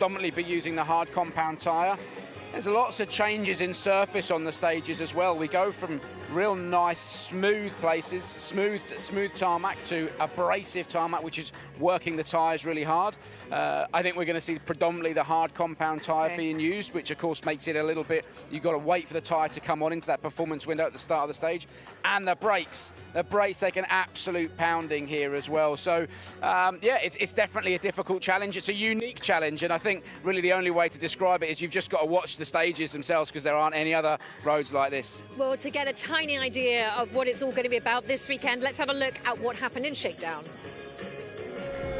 predominantly be using the hard compound tyre. There's lots of changes in surface on the stages as well. We go from real nice, smooth places, smooth tarmac, to abrasive tarmac, which is working the tyres really hard. I think we're going to see predominantly the hard compound tyre being used, which of course makes it a little bit, you've got to wait for the tyre to come on into that performance window at the start of the stage. And the brakes take an absolute pounding here as well. So yeah, it's definitely a difficult challenge. It's a unique challenge, and I think really the only way to describe it is you've just got to watch the stages themselves, because there aren't any other roads like this. Well, to get a tiny idea of what it's all going to be about this weekend, let's have a look at what happened in Shakedown.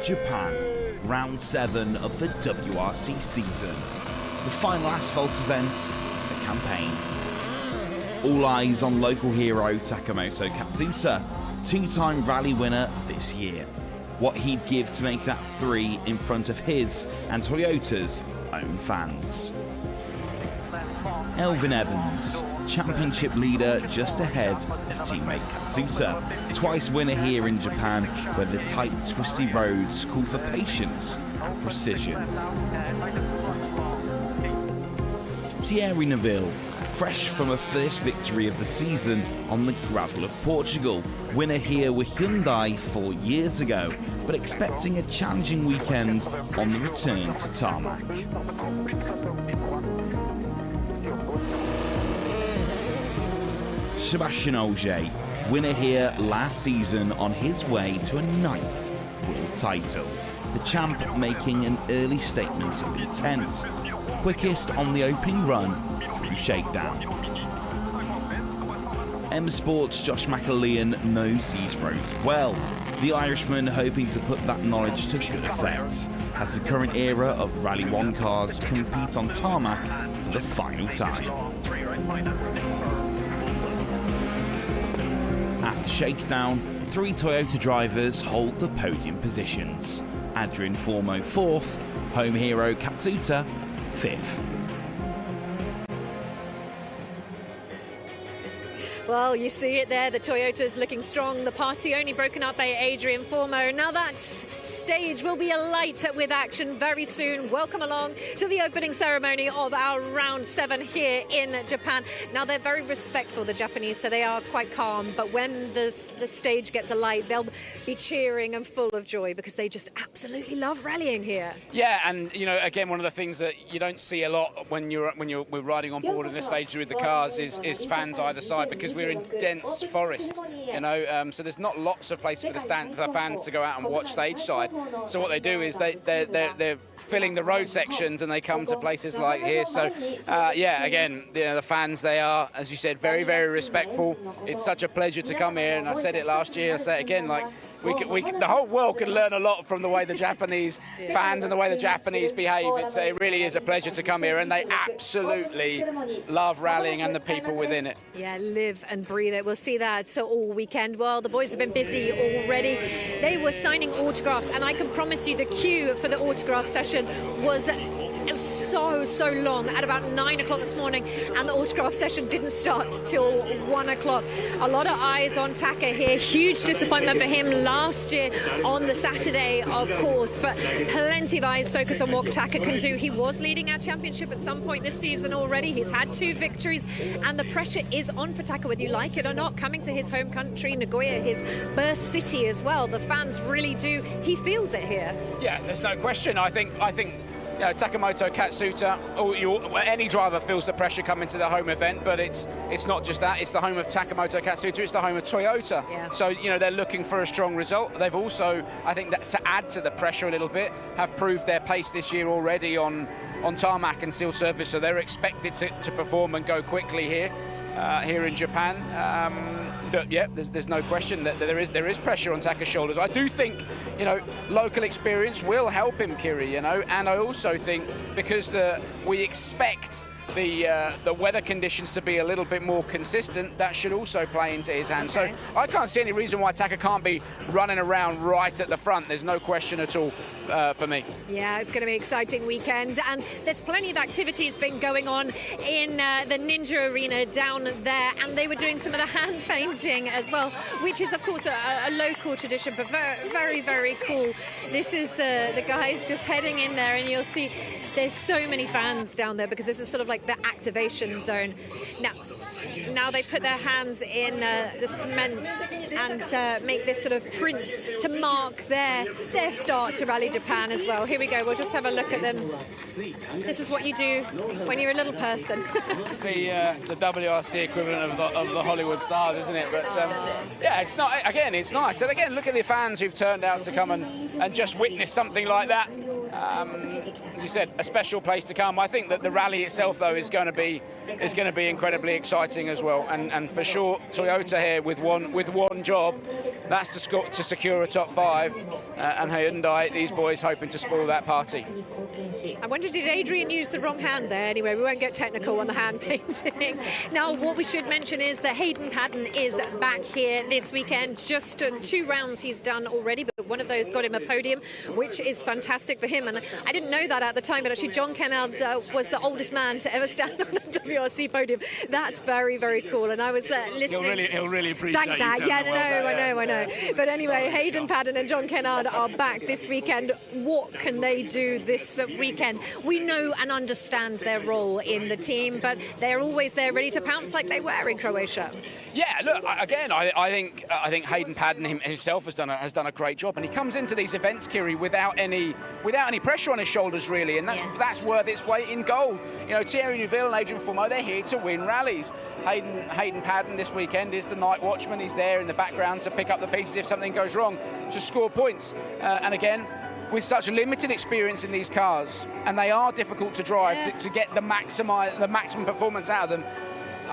Japan, round 7 of the WRC season. The final asphalt event of the campaign. All eyes on local hero Takamoto Katsuta, 2-time rally winner this year. What he'd give to make that 3 in front of his and Toyota's own fans. Elvin Evans, championship leader just ahead of teammate Katsuta. Twice winner here in Japan, where the tight, twisty roads call for patience and precision. Thierry Neuville, fresh from a first victory of the season on the gravel of Portugal. Winner here with Hyundai 4 years ago, but expecting a challenging weekend on the return to tarmac. Sebastian Ogier, winner here last season on his way to a 9th world title. The champ making an early statement of intent. Quickest on the opening run through Shakedown. M Sport's Josh McAlean knows these roads well. The Irishman hoping to put that knowledge to good effect as the current era of Rally 1 cars compete on tarmac for the final time. After Shakedown, 3 Toyota drivers hold the podium positions. Adrian Formo 4th, home hero Katsuta 5th. Well, you see it there, the Toyota's looking strong, the party only broken up by Adrian Formo. Now that stage will be alight with action very soon. Welcome along to the opening ceremony of our round 7 here in Japan. Now they're very respectful, the Japanese, so they are quite calm, but when the stage gets alight, they'll be cheering and full of joy because they just absolutely love rallying here. Yeah, and you know, again, one of the things that you don't see a lot when we're riding on board in the stage with the cars is fans either side, because we're in dense forest, you know, so there's not lots of places for the fans to go out and watch stage side. So what they do is they're filling the road sections and they come to places like here. So yeah, again, you know, the fans, they are, as you said, very, very respectful. It's such a pleasure to come here, and I said it last year, I say it again, like the whole world can learn a lot from the way the Japanese fans and the way the Japanese behave. It really is a pleasure to come here, and they absolutely love rallying and the people within it. Yeah, live and breathe it. We'll see that all weekend. Well, the boys have been busy already. They were signing autographs, and I can promise you the queue for the autograph session was so long at about 9 o'clock this morning, and the autograph session didn't start till 1 o'clock. A lot of eyes on Taka here. Huge disappointment for him last year on the Saturday, of course, but plenty of eyes focused on what Taka can do. He was leading our championship at some point this season already. He's had 2 victories, and the pressure is on for Taka, whether you like it or not, coming to his home country, Nagoya, his birth city as well. The fans really do. He feels it here. Yeah, there's no question. I think you know, Takamoto Katsuta, any driver feels the pressure coming to the home event, but it's not just that. It's the home of Takamoto Katsuta. It's the home of Toyota. Yeah. So, you know, they're looking for a strong result. They've also, I think, that to add to the pressure a little bit, have proved their pace this year already on tarmac and sealed surface. So they're expected to perform and go quickly here in Japan. But yeah, there's no question that there is pressure on Taka's shoulders. I do think, you know, local experience will help him, Kiri, you know, and I also think because we expect the weather conditions to be a little bit more consistent, that should also play into his hands. Okay. So I can't see any reason why Taka can't be running around right at the front. There's no question at all for me. Yeah, it's going to be an exciting weekend, and there's plenty of activities been going on in the Ninja Arena down there, and they were doing some of the hand painting as well, which is of course a local tradition, but very, very cool. This is the guys just heading in there, and you'll see there's so many fans down there because this is sort of like the activation zone. Now they put their hands in the cement and make this sort of print to mark their start to Rally Japan as well. Here we go, we'll just have a look at them. This is what you do when you're a little person. It's the WRC equivalent of the Hollywood stars, isn't it? But yeah, it's not. Again, it's nice. And again, look at the fans who've turned out to come and just witness something like that. As you said, a special place to come. I think that the rally itself, though, is going to be incredibly exciting as well. And for sure, Toyota here with one job, that's to secure a top 5. And Hyundai, these boys hoping to spoil that party. I wonder, did Adrian use the wrong hand there? Anyway, we won't get technical on the hand painting. Now, what we should mention is that Hayden Paddon is back here this weekend. Just 2 rounds he's done already, but one of those got him a podium, which is fantastic for him. And I didn't know that at the time, but actually John Kennard was the oldest man to ever stand on a WRC podium. That's very, very cool. And I was listening. He'll really appreciate Thank that. Yeah, I know. But anyway, Hayden Paddon and John Kennard are back this weekend. What can they do this weekend? We know and understand their role in the team, but they're always there ready to pounce like they were in Croatia. Yeah, look, again, I think Hayden Paddon himself has done a great job, and he comes into these events, Kiri, without any pressure on his shoulders, really, and that's worth its weight in gold. You know, Thierry Neuville and Adrian Formeau, they're here to win rallies. Hayden Paddon this weekend is the night watchman. He's there in the background to pick up the pieces if something goes wrong, to score points, and again, with such limited experience in these cars, and they are difficult to drive, to get the maximum performance out of them.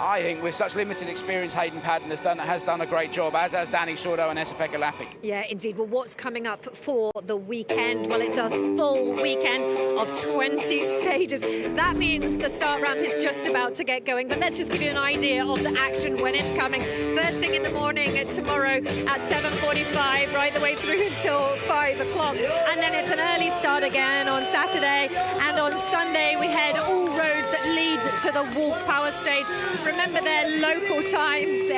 I think with such limited experience, Hayden Paddon has done a great job, as has Danny Sordo and Esa-Pekka Lappi. Yeah, indeed. Well, what's coming up for the weekend? Well, it's a full weekend of 20 stages. That means the start ramp is just about to get going, but let's just give you an idea of the action when it's coming. First thing in the morning tomorrow at 7:45, right the way through until 5 o'clock. And then it's an early start again on Saturday. And on Sunday, we head all roads that lead to the Wolf Power Stage. Remember their local times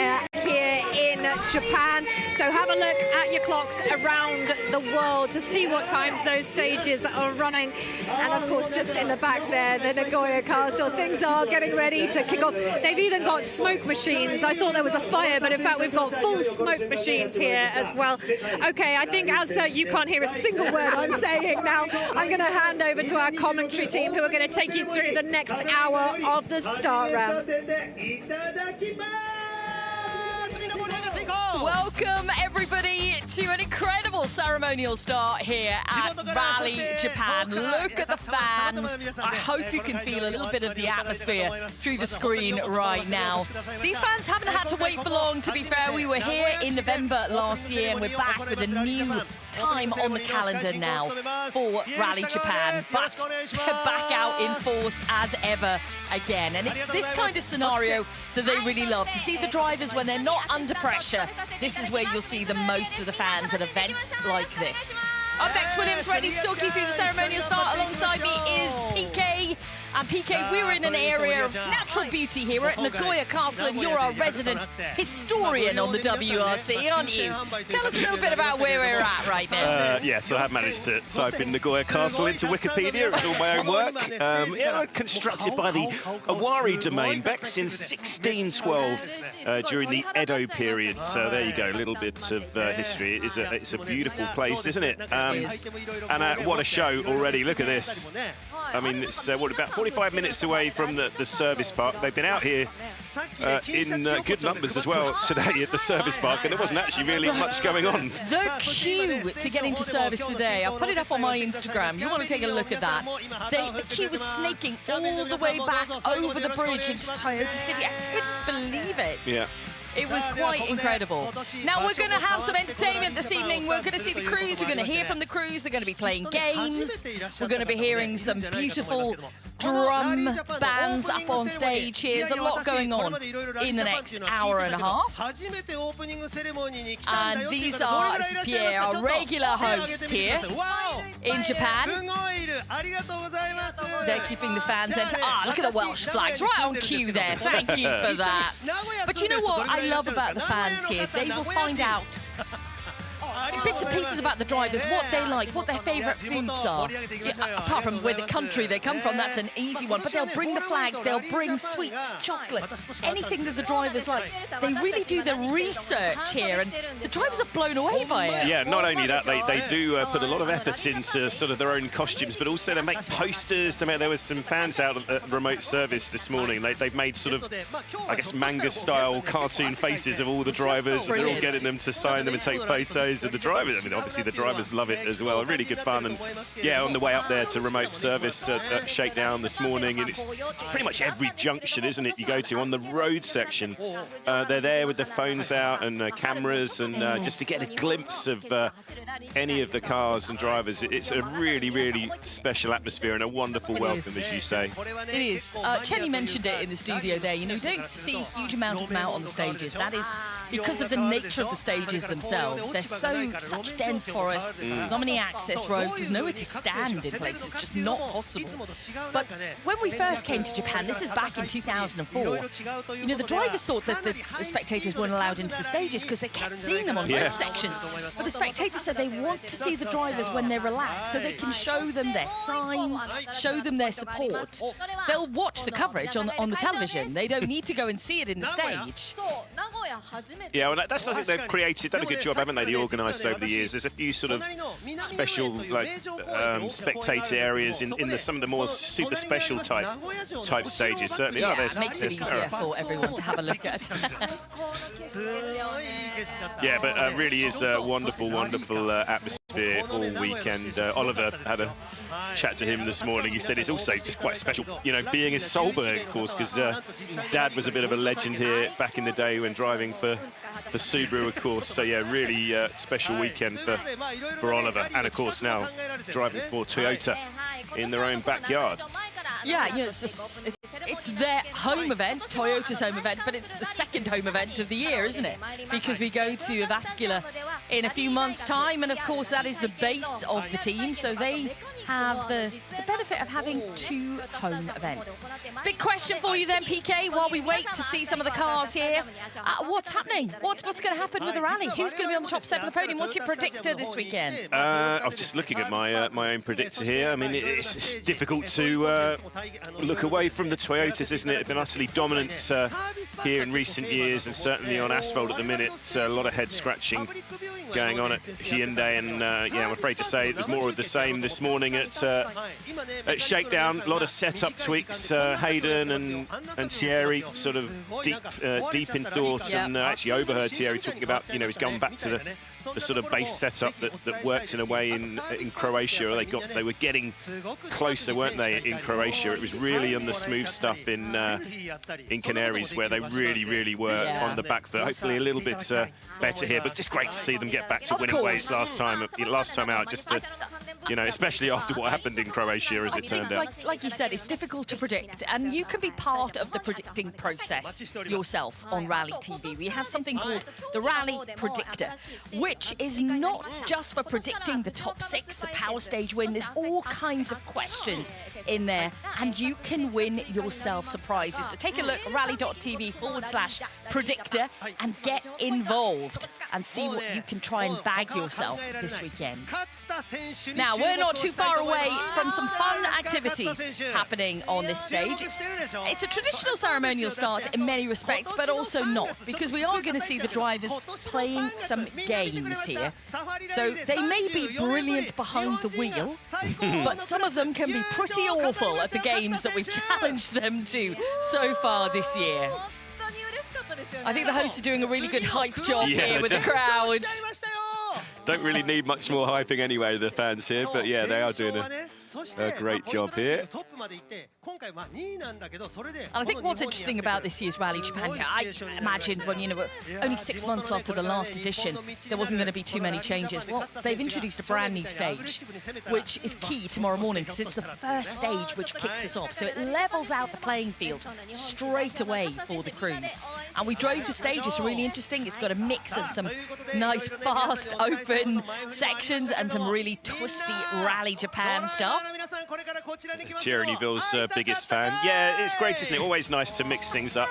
here in Japan, so have a look at your clocks around the world to see what times those stages are running. And of course, just in the back there, the Nagoya Castle, things are getting ready to kick off. They've even got smoke machines. I thought there was a fire, but in fact we've got full smoke machines here as well. Okay, I think as you can't hear a single word I'm saying now, I'm going to hand over to our commentary team, who are going to take you through the next hour of the start ramp. Welcome everybody to an incredible ceremonial start here at Rally Japan. Look at the fans. I hope you can feel a little bit of the atmosphere through the screen right now. These fans haven't had to wait for long, to be fair. We were here in November last year, and we're back with a new time on the calendar now for Rally Japan, but they're back out in force as ever again. And it's this kind of scenario that they really love, to see the drivers when they're not under pressure. This is where you'll see the most of the fans at events like this. I'm Bex Williams, ready to talk you through the ceremonial start. Alongside me is PK. And PK, we're in an area of natural beauty here at Nagoya Castle, and you're our resident historian on the WRC, aren't you? Tell us a little bit about where we're at right now. Yes, I have managed to type in Nagoya Castle into Wikipedia. It's all my own work. Constructed by the Awari domain, Bex, in 1612 during the Edo period. So there you go, a little bit of history. It's a beautiful place, isn't it? And what a show already. Look at this. I mean, it's about 45 minutes away from the service park. They've been out here in good numbers as well today at the service park, and there wasn't actually really much going on. The queue to get into service today, I'll put it up on my Instagram. You want to take a look at that. The queue was snaking all the way back over the bridge into Toyota City. I couldn't believe it. Yeah. It was quite incredible. Now, we're going to have some entertainment this evening. We're going to see the crews. We're going to hear from the crews. They're going to be playing games. We're going to be hearing some beautiful drum bands up on stage here. There's a lot going on in the next hour and a half. And these are, this is Pierre, our regular host here in Japan. They're keeping the fans entertained. Ah, look at the Welsh flags, right on cue there. Thank you for that. But you know what I love about the fans here? They will find out bits and pieces about the drivers, what they like, what their favourite foods are. Yeah, apart from where the country they come from, that's an easy one. But they'll bring the flags, they'll bring sweets, chocolates, anything that the drivers like. They really do the research here, and the drivers are blown away by it. Yeah, not only that, they do put a lot of effort into sort of their own costumes, but also they make posters. There was some fans out at remote service this morning. They've made sort of, I guess, manga-style cartoon faces of all the drivers, and they're all getting them to sign them and take photos of the drivers. I mean, obviously the drivers love it as well. Really good fun. And yeah, on the way up there to remote service at Shakedown this morning, and it's pretty much every junction, isn't it, you go to on the road section. They're there with their phones out and cameras, and just to get a glimpse of any of the cars and drivers. It's a really, really special atmosphere and a wonderful welcome, as you say. It is. Chenny mentioned it in the studio there. You know, you don't see a huge amount of them out on the stages. That is because of the nature of the stages themselves. They're such dense forest, not many access roads, there's nowhere to stand in places, it's just not possible. But when we first came to Japan, this is back in 2004, you know, the drivers thought that the spectators weren't allowed into the stages because they kept seeing them on road sections. But the spectators said they want to see the drivers when they're relaxed, so they can show them their signs, show them their support. They'll watch the coverage on the television. They don't need to go and see it in the stage. Yeah, well, that's I think they've created, done a good job, haven't they, the organisers over the years. There's a few sort of special, like, spectator areas in some of the more super special type stages. Certainly, yeah, it makes it easier for everyone to have a look at. Yeah, but really is a wonderful, wonderful atmosphere all weekend. Oliver had a chat to him this morning. He said it's also just quite special, you know, being a Solberg, of course, because Dad was a bit of a legend here back in the day when driving for Subaru, of course. So yeah, really special weekend for Oliver, and of course now driving for Toyota in their own backyard. Yeah, you know, it's their home event, Toyota's home event, but it's the second home event of the year, isn't it? Because we go to Avascular in a few months' time, and of course that is the base of the team, so they have the benefit of having two home events. Big question for you then, PK, while we wait to see some of the cars here. What's happening? What's going to happen with the rally? Who's going to be on the top step of the podium? What's your predictor this weekend? I was just looking at my own predictor here. I mean, it's difficult to look away from the Toyotas, isn't it? They've been utterly dominant here in recent years, and certainly on asphalt at the minute. A lot of head scratching going on at Hyundai, and yeah, I'm afraid to say it was more of the same this morning at Shakedown. A lot of setup tweaks. Hayden and Thierry sort of deep in thought, and actually overheard Thierry talking about, you know, he's gone back to the sort of base setup that worked in a way in Croatia. They were getting closer, weren't they, in Croatia? It was really on the smooth stuff in Canaries where they really were on the back foot. Hopefully a little bit better here, but just great to see them get back to winning ways last time out, just to, you know, especially after what happened in Croatia, as it turned out. Like you said, it's difficult to predict, and you can be part of the predicting process yourself on Rally TV. We have something called the Rally Predictor, which is not just for predicting the top six, the power stage win. There's all kinds of questions in there, and you can win yourself surprises. So take a look at rally.tv/predictor and get involved and see what you can try and bag yourself this weekend. Now, we're not too far away from some fun activities happening on this stage. It's a traditional ceremonial start in many respects, but also not, because we are going to see the drivers playing some games here. So they may be brilliant behind the wheel, but some of them can be pretty awful at the games that we've challenged them to so far this year. I think the hosts are doing a really good hype job here with the crowd. Don't really need much more hyping anyway, the fans here, but yeah, they are doing a great job here. I think what's interesting about this year's Rally Japan, I imagined when, only 6 months after the last edition, there wasn't going to be too many changes. Well, they've introduced a brand new stage, which is key tomorrow morning because it's the first stage which kicks us off. So it levels out the playing field straight away for the crews. And we drove the stage. It's really interesting. It's got a mix of some nice, fast, open sections and some really twisty Rally Japan stuff. Jeremy-Ville's biggest fan. Yeah, it's great, isn't it? Always nice to mix things up.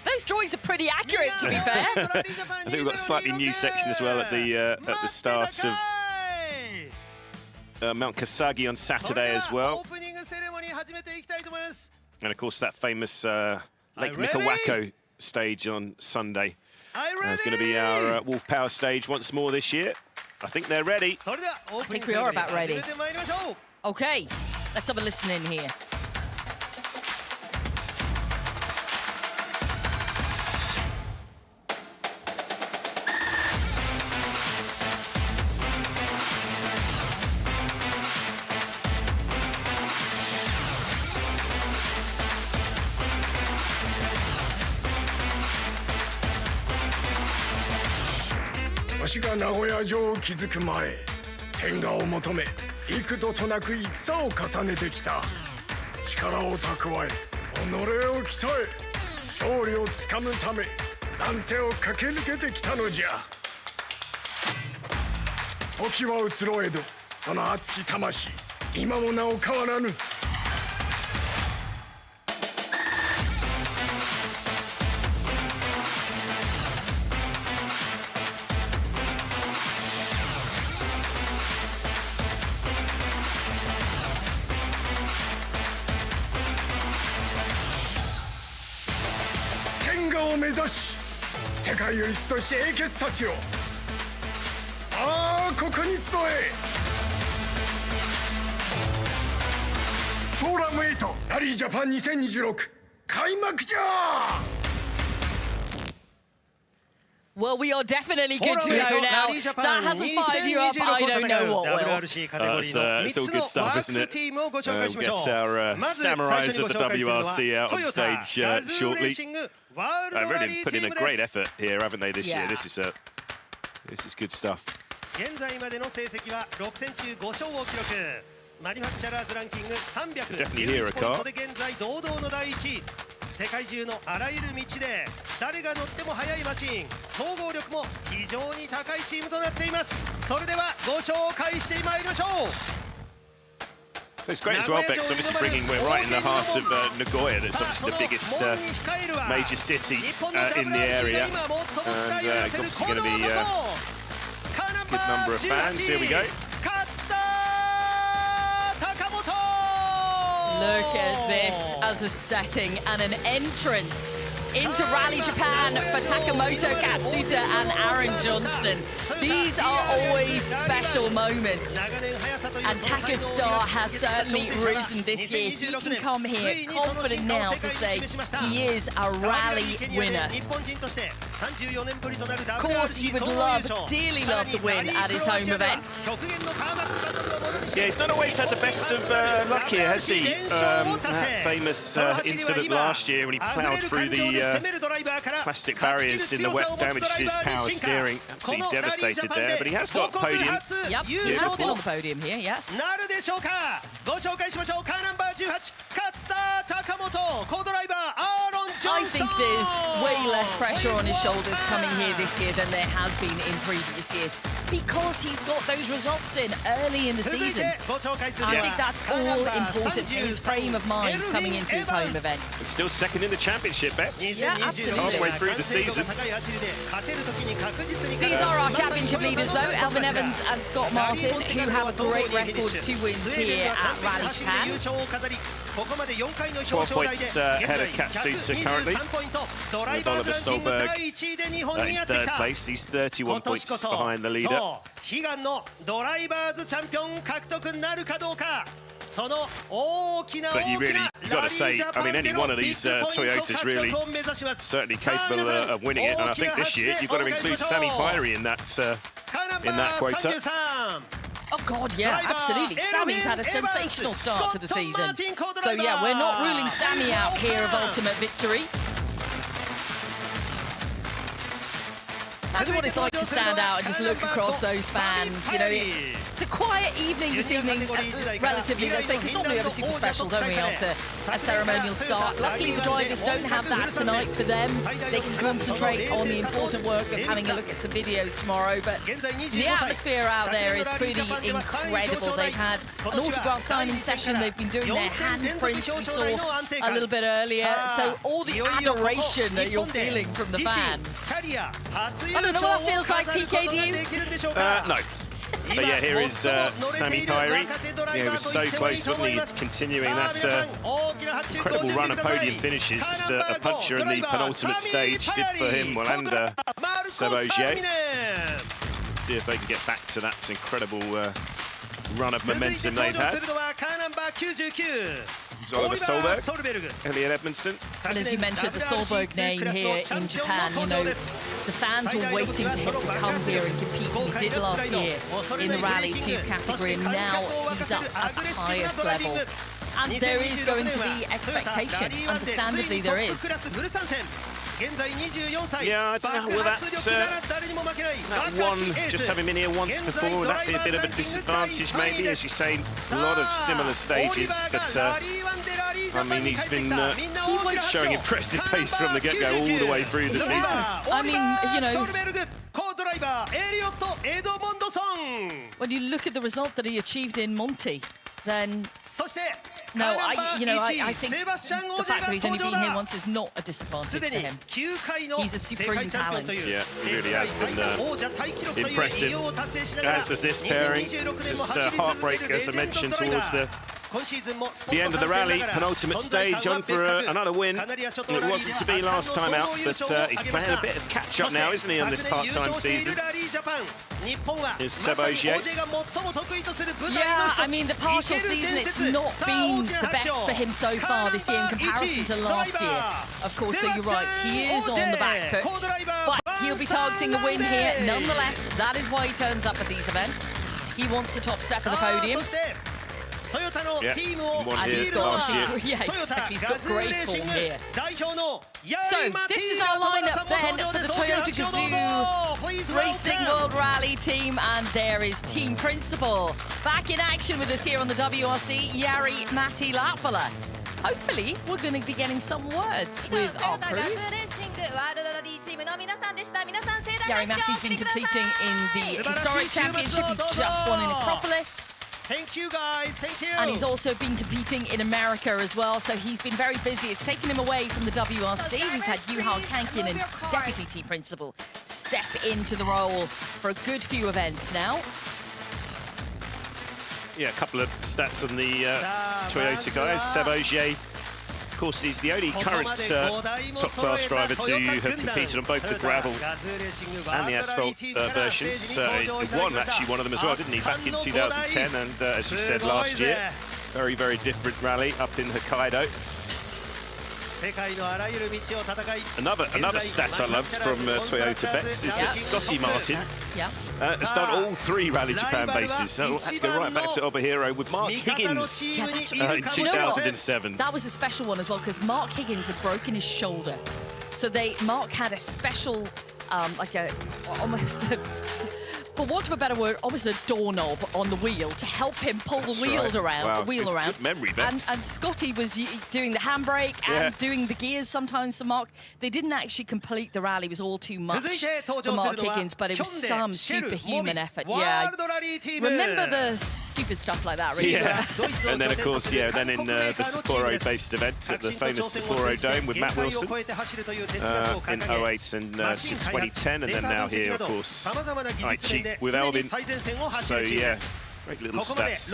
Those drawings are pretty accurate, to be fair. I think we've got a slightly new section as well at the start of Mount Kasagi on Saturday as well. And of course that famous Lake Mikawako stage on Sunday. It's going to be our Wolf Power stage once more this year. I think they're ready. I think we are about ready. Okay, let's have a listen in here. FORUM8 Rally Japan 2026開幕じゃ! Well, we are definitely good to go now. That hasn't fired you up, I don't know what will. It's all good stuff, isn't it? We'll get our samurais of the WRC out on stage shortly. They've really put in a great effort here, haven't they, this year? This is good stuff. 現在までの成績は6戦中5勝を記録。マニファクチャラーズランキング310ポイントで現在堂々の第1位。世界中のあらゆる道で誰が乗っても速いマシーン、総合力も非常に高いチームとなっています。それではご紹介してまいりましょう。 It's great as well, Bex, obviously we're right in the heart of Nagoya. That's obviously the biggest major city in the area. And it's obviously going to be a good number of fans. Here we go. Look at this as a setting and an entrance into Rally Japan for Takamoto Katsuta and Aaron Johnston. These are always special moments. And Takastar has certainly risen this year. He can come here confident now to say he is a rally winner. Of course, he would dearly love the win at his home event. Yeah, he's not always had the best of luck here, has he? That famous incident last year when he ploughed through the plastic barriers in the wet damaged his power steering. Absolutely devastated there, but he has got a podium. Yep, he has been on the podium here, yes. I think there's way less pressure on his shoulders coming here this year than there has been in previous years because he's got those results in early in the season. I think that's all important for his frame of mind coming into his home event. And still second in the championship, Bex. Yeah, absolutely. Halfway through the season. These are our championship leaders, though, Alvin Evans and Scott Martin, who have a great record, 2 wins here at Rally Japan. 12 points ahead of Katsuta currently. With Oliver Solberg in third place. He's 31 points behind the leader. But you've got to say, I mean, any one of these Toyotas really certainly capable of winning it. And I think this year you've got to include Sami Pyrie in that quota. Of God, yeah, absolutely. Sammy's had a sensational start to the season. So, yeah, we're not ruling Sammy out here of ultimate victory. Imagine what it's like to stand out and just look across those fans. You know, it's a quiet evening this evening, relatively, let's say, because normally we have a super special, don't we, after a ceremonial start. Luckily, the drivers don't have that tonight for them. They can concentrate on the important work of having a look at some videos tomorrow. But the atmosphere out there is pretty incredible. They've had an autograph signing session. They've been doing their handprints, we saw a little bit earlier. So all the adoration that you're feeling from the fans. I don't know what that feels like, PK, do you? No. But yeah, here is Sami Kairi. Yeah, he was so close, wasn't he? Continuing that incredible run of podium finishes. Just a puncher in the penultimate stage did for him, well, and Seb Ogier. See if they can get back to that incredible run of momentum they've had. Oliver Solberg, Elliot Edmondson. Well, as you mentioned, the Solberg name here in Japan, you know, the fans were waiting for him to come here and compete, and he did last year in the Rally 2 category, and now he's up at the highest level. And there is going to be expectation, understandably there is. Yeah, I don't know, will that one, just having been here once before, would that be a bit of a disadvantage maybe? As you say, a lot of similar stages, but I mean, he's been showing impressive pace from the get-go all the way through the season. I mean, you know, when you look at the result that he achieved in Monty, then no, I think the fact that he's only been here once is not a disadvantage for him. He's a supreme talent. Yeah, he really has been impressive, as is this pairing. Just heartbreak, as I mentioned, towards the end of the rally, penultimate stage, on for another win. It wasn't to be last time out, but he's playing a bit of catch-up now, isn't he, on this part-time season? Here's Seb Ogier. Yeah, I mean, the partial season, it's not been the best for him so far this year in comparison to last year. Of course, so you're right, he is on the back foot, but he'll be targeting the win here. Nonetheless, that is why he turns up at these events. He wants the top step of the podium. Yeah, and he's got, yeah, exactly. He's got great form here. So this is our lineup then for the Toyota Gazoo Racing World Rally team, and there is team principal back in action with us here on the WRC, Jari Matti Latvala. Hopefully, we're going to be getting some words with our crews. Jari Matti's been competing in the historic championship. He just won in Acropolis. Thank you, guys. Thank you. And he's also been competing in America as well, so he's been very busy. It's taken him away from the WRC. We've had Juha Kankin and Deputy Team Principal step into the role for a good few events now. Yeah, a couple of stats on the Toyota guys. Seb Ogier, of course, he's the only current top-class driver to have competed on both the gravel and the asphalt versions. He won, actually, one of them as well, didn't he, back in 2010, and as you said, last year. Very, very different rally up in Hokkaido. Another stat I loved from Toyota Bex is that Scotty Martin has done all 3 Rally Japan bases. So let's go right back to Obihiro with Mark Higgins in 2007. That was a special one as well, because Mark Higgins had broken his shoulder. So Mark had a special, almost for want of a better word, almost a doorknob on the wheel to help him pull the wheel around. Wow, around. Good memory, Bex. And Scotty was doing the handbrake and doing the gears sometimes to Mark. They didn't actually complete the rally. It was all too much for Mark Higgins, but it was some superhuman effort. Yeah, remember the stupid stuff like that, really. Yeah, and then, of course, then in the Sapporo-based event at the famous Sapporo Dome with Matt Wilson in 08 and 2010, and then now here, of course, Aichi with Albin. So yeah, great little stats.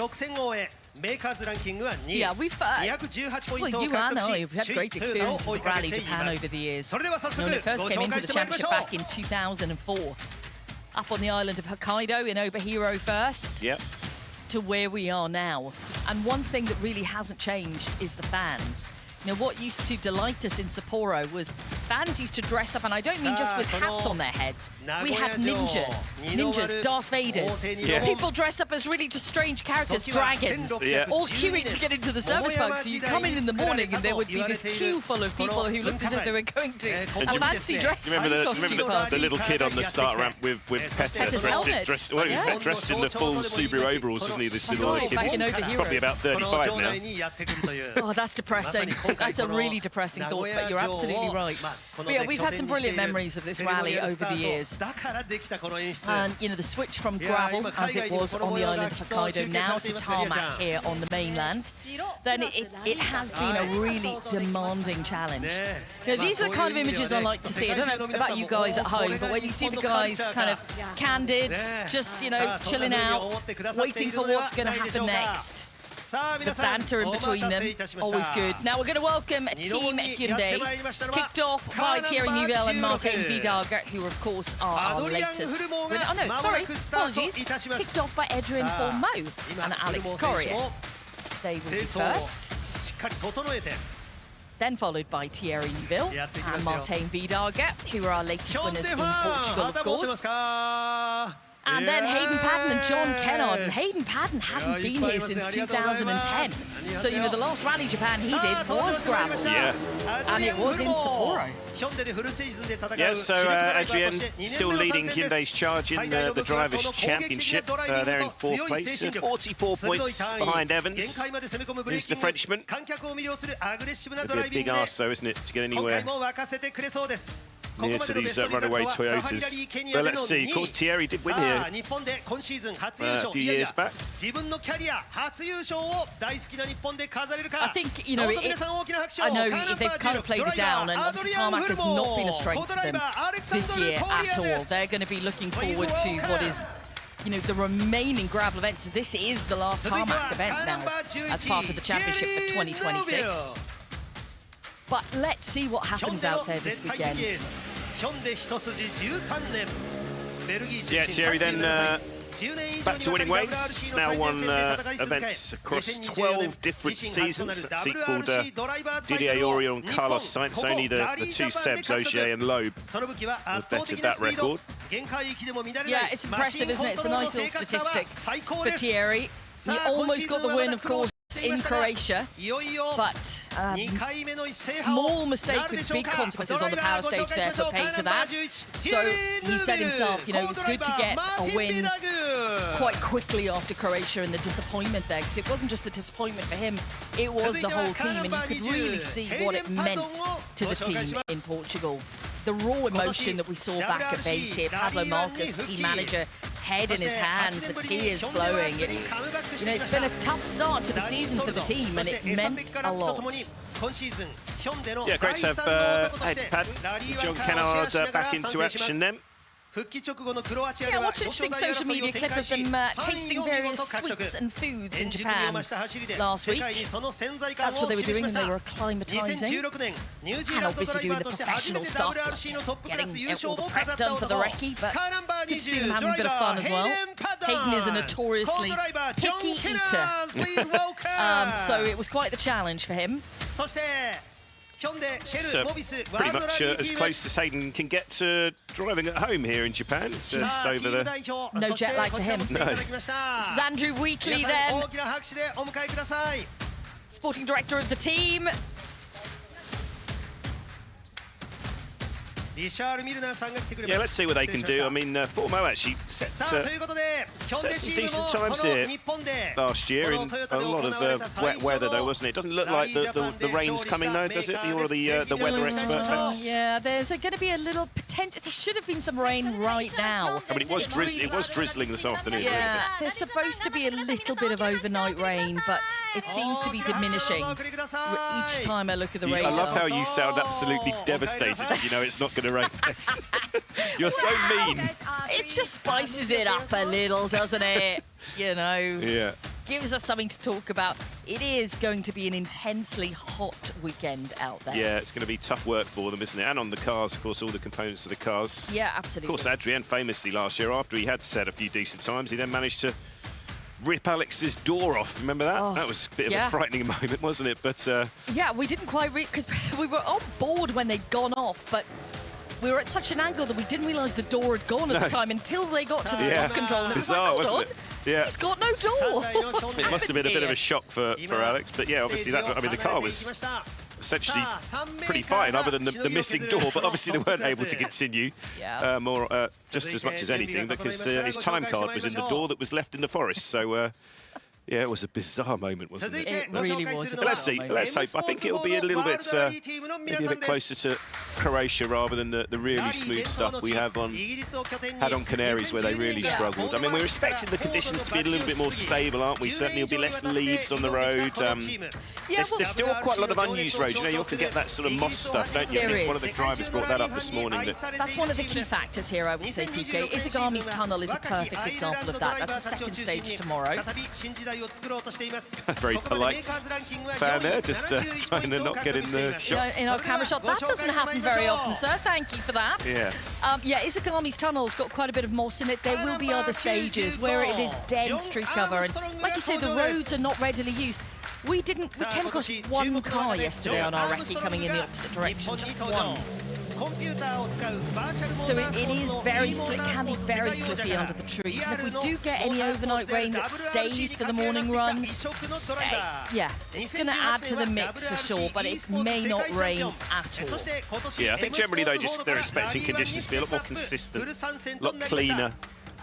Yeah, we've well, you and I have had great experiences at Rally Japan over the years. When it first came into the championship back in 2004, up on the island of Hokkaido in Obihiro first, to where we are now. And one thing that really hasn't changed is the fans. You know, what used to delight us in Sapporo was fans used to dress up, and I don't mean just with hats on their heads. We had ninjas, Darth Vaders. Yeah. People dressed up as really just strange characters, dragons, all queuing to get into the service park. So you come in the morning and there would be this queue full of people who looked as if they were going to a fancy dress costume party. The little kid on the start ramp with Petter's helmet, dressed in the full Subaru overalls, wasn't he? This little kid, back in Overhero. probably about 35 now. Oh, that's depressing. That's a really depressing thought, but you're absolutely right. But yeah, we've had some brilliant memories of this rally over the years. And, you know, the switch from gravel, as it was on the island of Hokkaido, now to tarmac here on the mainland, then it has been a really demanding challenge. You know, these are the kind of images I like to see. I don't know about you guys at home, but when you see the guys kind of candid, just, you know, chilling out, waiting for what's going to happen next. The banter in between them, always good. Now we're going to welcome Team Hyundai, kicked off by Thierry Neuville and Martin Vidager, who of course are our latest winner. Oh no, sorry, apologies. Kicked off by Adrien Fourmeau and Alex Corrier. They will be first. Then followed by Thierry Neuville and Martin Vidager, who are our latest winners in Portugal, of course. And then Hayden Paddon and John Kennard. And Hayden Paddon hasn't been here since 2010. So, you know, the last Rally Japan he did was gravel. Yeah. And it was in Sapporo. Yeah, so Adrien still leading Hyundai's charge in the Drivers' Championship. They're in 4th place, 44 points behind Evans. Is the Frenchman. It'll be a big ask, though, isn't it, to get anywhere near to these runaway Toyotas. But let's see, of course Thierry did win here a few years back. I think, you know, I know they've kind of played it down, and obviously tarmac has not been a strength for them this year at all. They're going to be looking forward to what is, you know, the remaining gravel events. This is the last tarmac event now as part of the championship for 2026. But let's see what happens out there this weekend. Yeah, Thierry then back to winning ways. He's now won events across 12 different seasons. That's equal to Didier Auriol and Carlos Sainz. Only the two Sebs, Ogier and Loeb, have bettered that record. Yeah, it's impressive, isn't it? It's a nice little statistic for Thierry. He almost got the win, of course, in Croatia, but small mistake with big consequences on the power stage there put paid to that. So he said himself, you know, it was good to get a win quite quickly after Croatia, and the disappointment there, because it wasn't just the disappointment for him, it was the whole team, and you could really see what it meant to the team in Portugal. The raw emotion that we saw back at base here, Pablo Marcus, team manager, head in his hands, the tears flowing. It's, you know, it's been a tough start to the season for the team, and it meant a lot. Yeah, great to have Hayden Paddon, John Kennard back into action then. Yeah, watch an interesting social media clip of them tasting various sweets and foods in Japan last week. That's what they were doing when they were acclimatising. And obviously doing the professional stuff, like getting all the prep done for the recce, but good to see them having a bit of fun as well. Hayden is a notoriously picky eater, so it was quite the challenge for him. So pretty much as close as Hayden can get to driving at home here in Japan. It's just over the... No jet lag for him. No. This is Andrew Wheatley then, sporting director of the team. Yeah, let's see what they can do. I mean, Fourmeau actually set some decent times here last year in a lot of wet weather, though, wasn't it? It doesn't look like the rain's coming, though, does it? You're the weather expert, Bex. Yeah, there's going to be a little potential. There should have been some rain right now. I mean, it was drizzling this afternoon. Yeah, there's supposed to be a little bit of overnight rain, but it seems to be diminishing each time I look at the radar. I love how you sound absolutely devastated. You know, it's not going to rain. You're so mean. It just spices it up a little, doesn't it? You know, yeah. Gives us something to talk about. It is going to be an intensely hot weekend out there. Yeah, it's going to be tough work for them, isn't it? And on the cars, of course, all the components of the cars. Yeah, absolutely. Of course, Adrien famously last year, after he had set a few decent times, he then managed to rip Alex's door off. Remember that? Oh, that was a bit of yeah. a frightening moment, wasn't it? But yeah, we didn't quite because we were on board when they'd gone off, but we were at such an angle that we didn't realise the door had gone at the time until they got to the stop control. And it was bizarre, like, hold on, wasn't it? Yeah. he's got no door. It must have been a bit of a shock for Alex. But yeah, obviously the car was essentially pretty fine, other than the missing door. But obviously they weren't able to continue just as much as anything, because his time card was in the door that was left in the forest. So. Yeah, it was a bizarre moment, wasn't it? It really was. But let's see. Let's hope. I think it'll be a little bit, maybe a bit closer to Croatia rather than the really smooth stuff we had on Canaries, where they really struggled. I mean, we're expecting the conditions to be a little bit more stable, aren't we? Certainly, there'll be less leaves on the road. There's still quite a lot of unused roads. You know, you often get that sort of moss stuff, don't you? I think one of the drivers brought that up this morning. That's one of the key factors here, I would say, PK. Izagami's tunnel is a perfect example of that. That's a second stage tomorrow. Very polite fan there, just trying to not get in the shot. In our camera shot, that doesn't happen very often, sir. Thank you for that. Yes. Yeah, Izagami's tunnel's got quite a bit of moss in it. There will be other stages where it is dense tree cover, and like you say, the roads are not readily used. We came across one car yesterday on our recce coming in the opposite direction, just one. So it is very slick, can be very slippy under the trees. And if we do get any overnight rain that stays for the morning run, yeah, it's going to add to the mix for sure, but it may not rain at all. Yeah, I think generally they're expecting conditions to be a lot more consistent, a lot cleaner.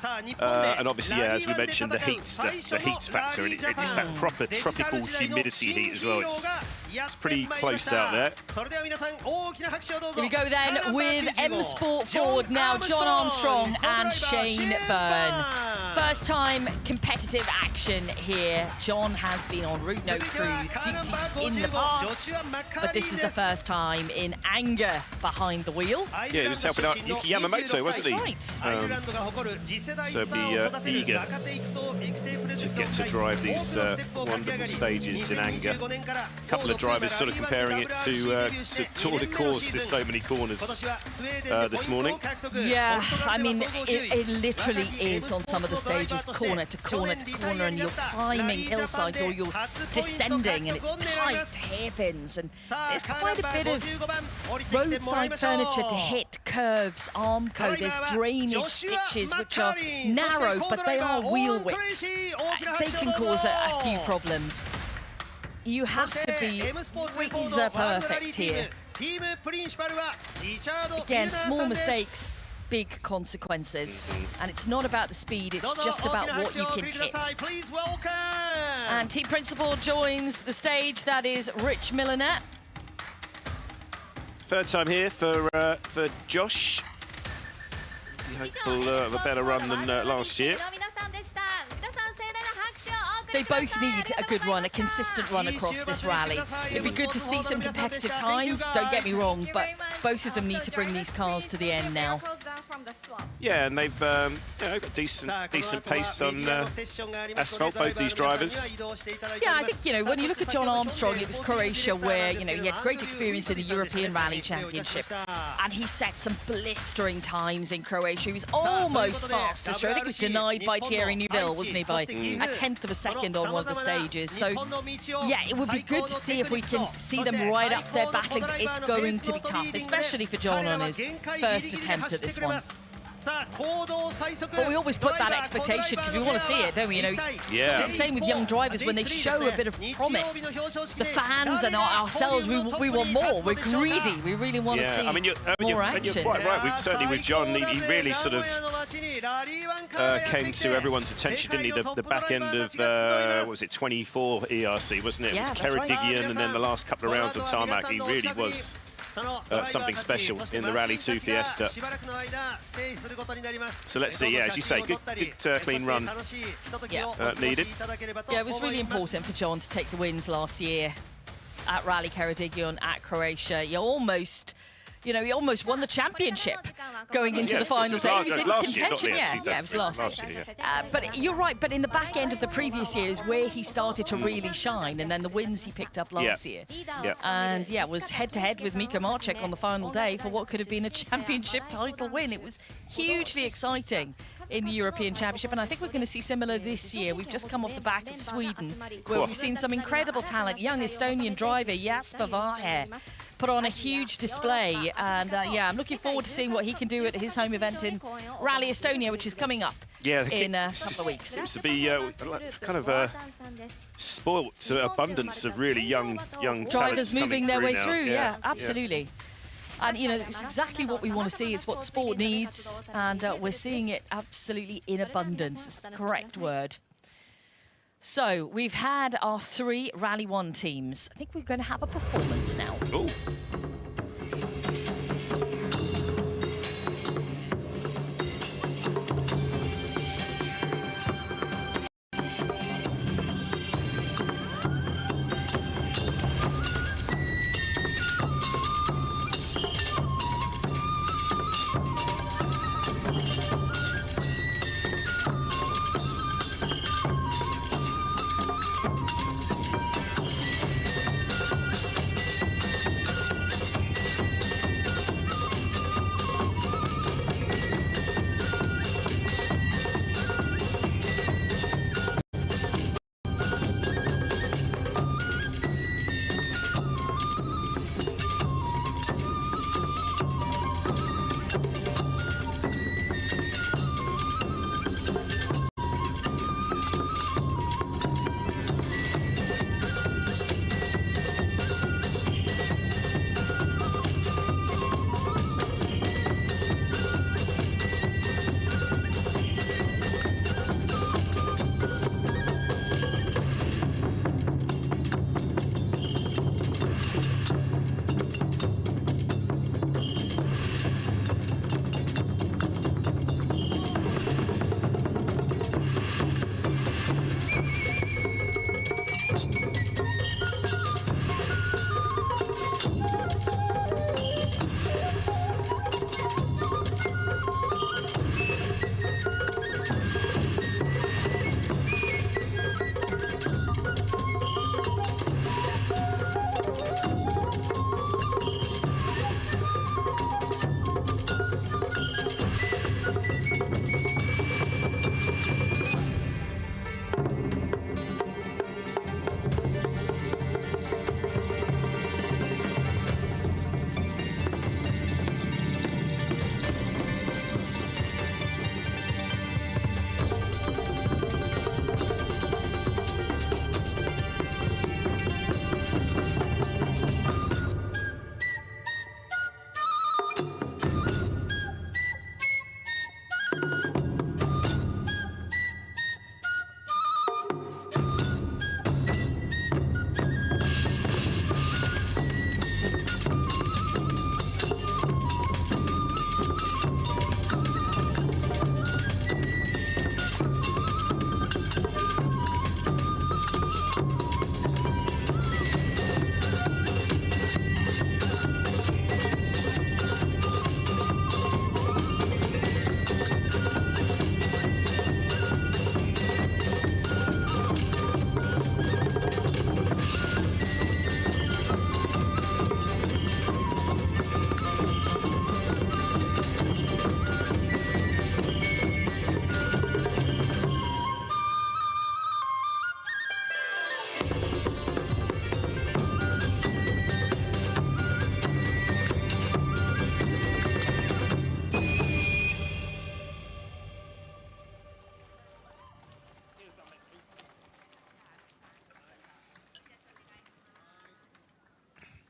And obviously, yeah, as we mentioned, the heat factor, and it's that proper tropical humidity heat as well. It's pretty close out there. Here we go then with M Sport Ford now, John Armstrong and Shane Byrne. First time competitive action here. John has been on route no crew duties in the past, but this is the first time in anger behind the wheel. Yeah, he was helping out Yuki Yamamoto, wasn't he? That's right. So be eager to get to drive these wonderful stages in anger. A couple of drivers sort of comparing it to Tour de Course. There's so many corners this morning. Yeah, I mean, it literally is on some of the stages, corner to corner to corner, and you're climbing hillsides or you're descending, and it's tight hairpins, and there's quite a bit of roadside furniture to hit, curbs, armco, there's drainage ditches which are narrow, but they are wheel width. They can cause a few problems. You have to be razor perfect here. Again, small mistakes, big consequences. And it's not about the speed, it's just about what you can hit. And team principal joins the stage, that is Rich Milliner. Third time here for Josh. Hopeful of a better run than last year. They both need a good run, a consistent run across this rally. It'd be good to see some competitive times, don't get me wrong, but both of them need to bring these cars to the end now. Yeah, and they've got decent pace on asphalt, both these drivers. Yeah, I think, when you look at John Armstrong, it was Croatia where, he had great experience in the European Rally Championship, and he set some blistering times in Croatia. He was almost fastest. I think he was denied by Thierry Neuville, wasn't he, by a tenth of a second on one of the stages. So, yeah, it would be good to see if we can see them right up there battling. It's going to be tough, especially for John on his first attempt at this one. But we always put that expectation because we want to see it, don't we? Yeah. It's the same with young drivers when they show a bit of promise. The fans and ourselves, we want more. We're greedy. We really want to see more action. You're quite right. Certainly with John, he really sort of came to everyone's attention, didn't he? The back end of, what was it, 24 ERC, wasn't it? It was Kerridigian, and then the last couple of rounds of tarmac, he really was something special in the Rally 2 Fiesta. So let's see, as you say, good clean run needed. Yeah, it was really important for John to take the wins last year at Rally Kerridigian, at Croatia. He almost won the championship going into the final day. He was in contention, it was last year. But you're right, but in the back end of the previous years where he started to really shine, and then the wins he picked up last year. And was head-to-head with Mika Marcek on the final day for what could have been a championship title win. It was hugely exciting. in the European Championship, and I think we're going to see similar this year. We've just come off the back of Sweden, where we've seen some incredible talent. Young Estonian driver Jasper Vahe put on a huge display, and yeah, I'm looking forward to seeing what he can do at his home event in Rally Estonia, which is coming up in a couple of weeks. Seems to be kind of a spoilt abundance of really young drivers moving their way now. through. Yeah, absolutely. And, you know, it's exactly what we want to see. It's what sport needs, and we're seeing it absolutely in abundance. It's the correct word. So we've had our 3 Rally 1 teams. I think we're going to have a performance now. Ooh.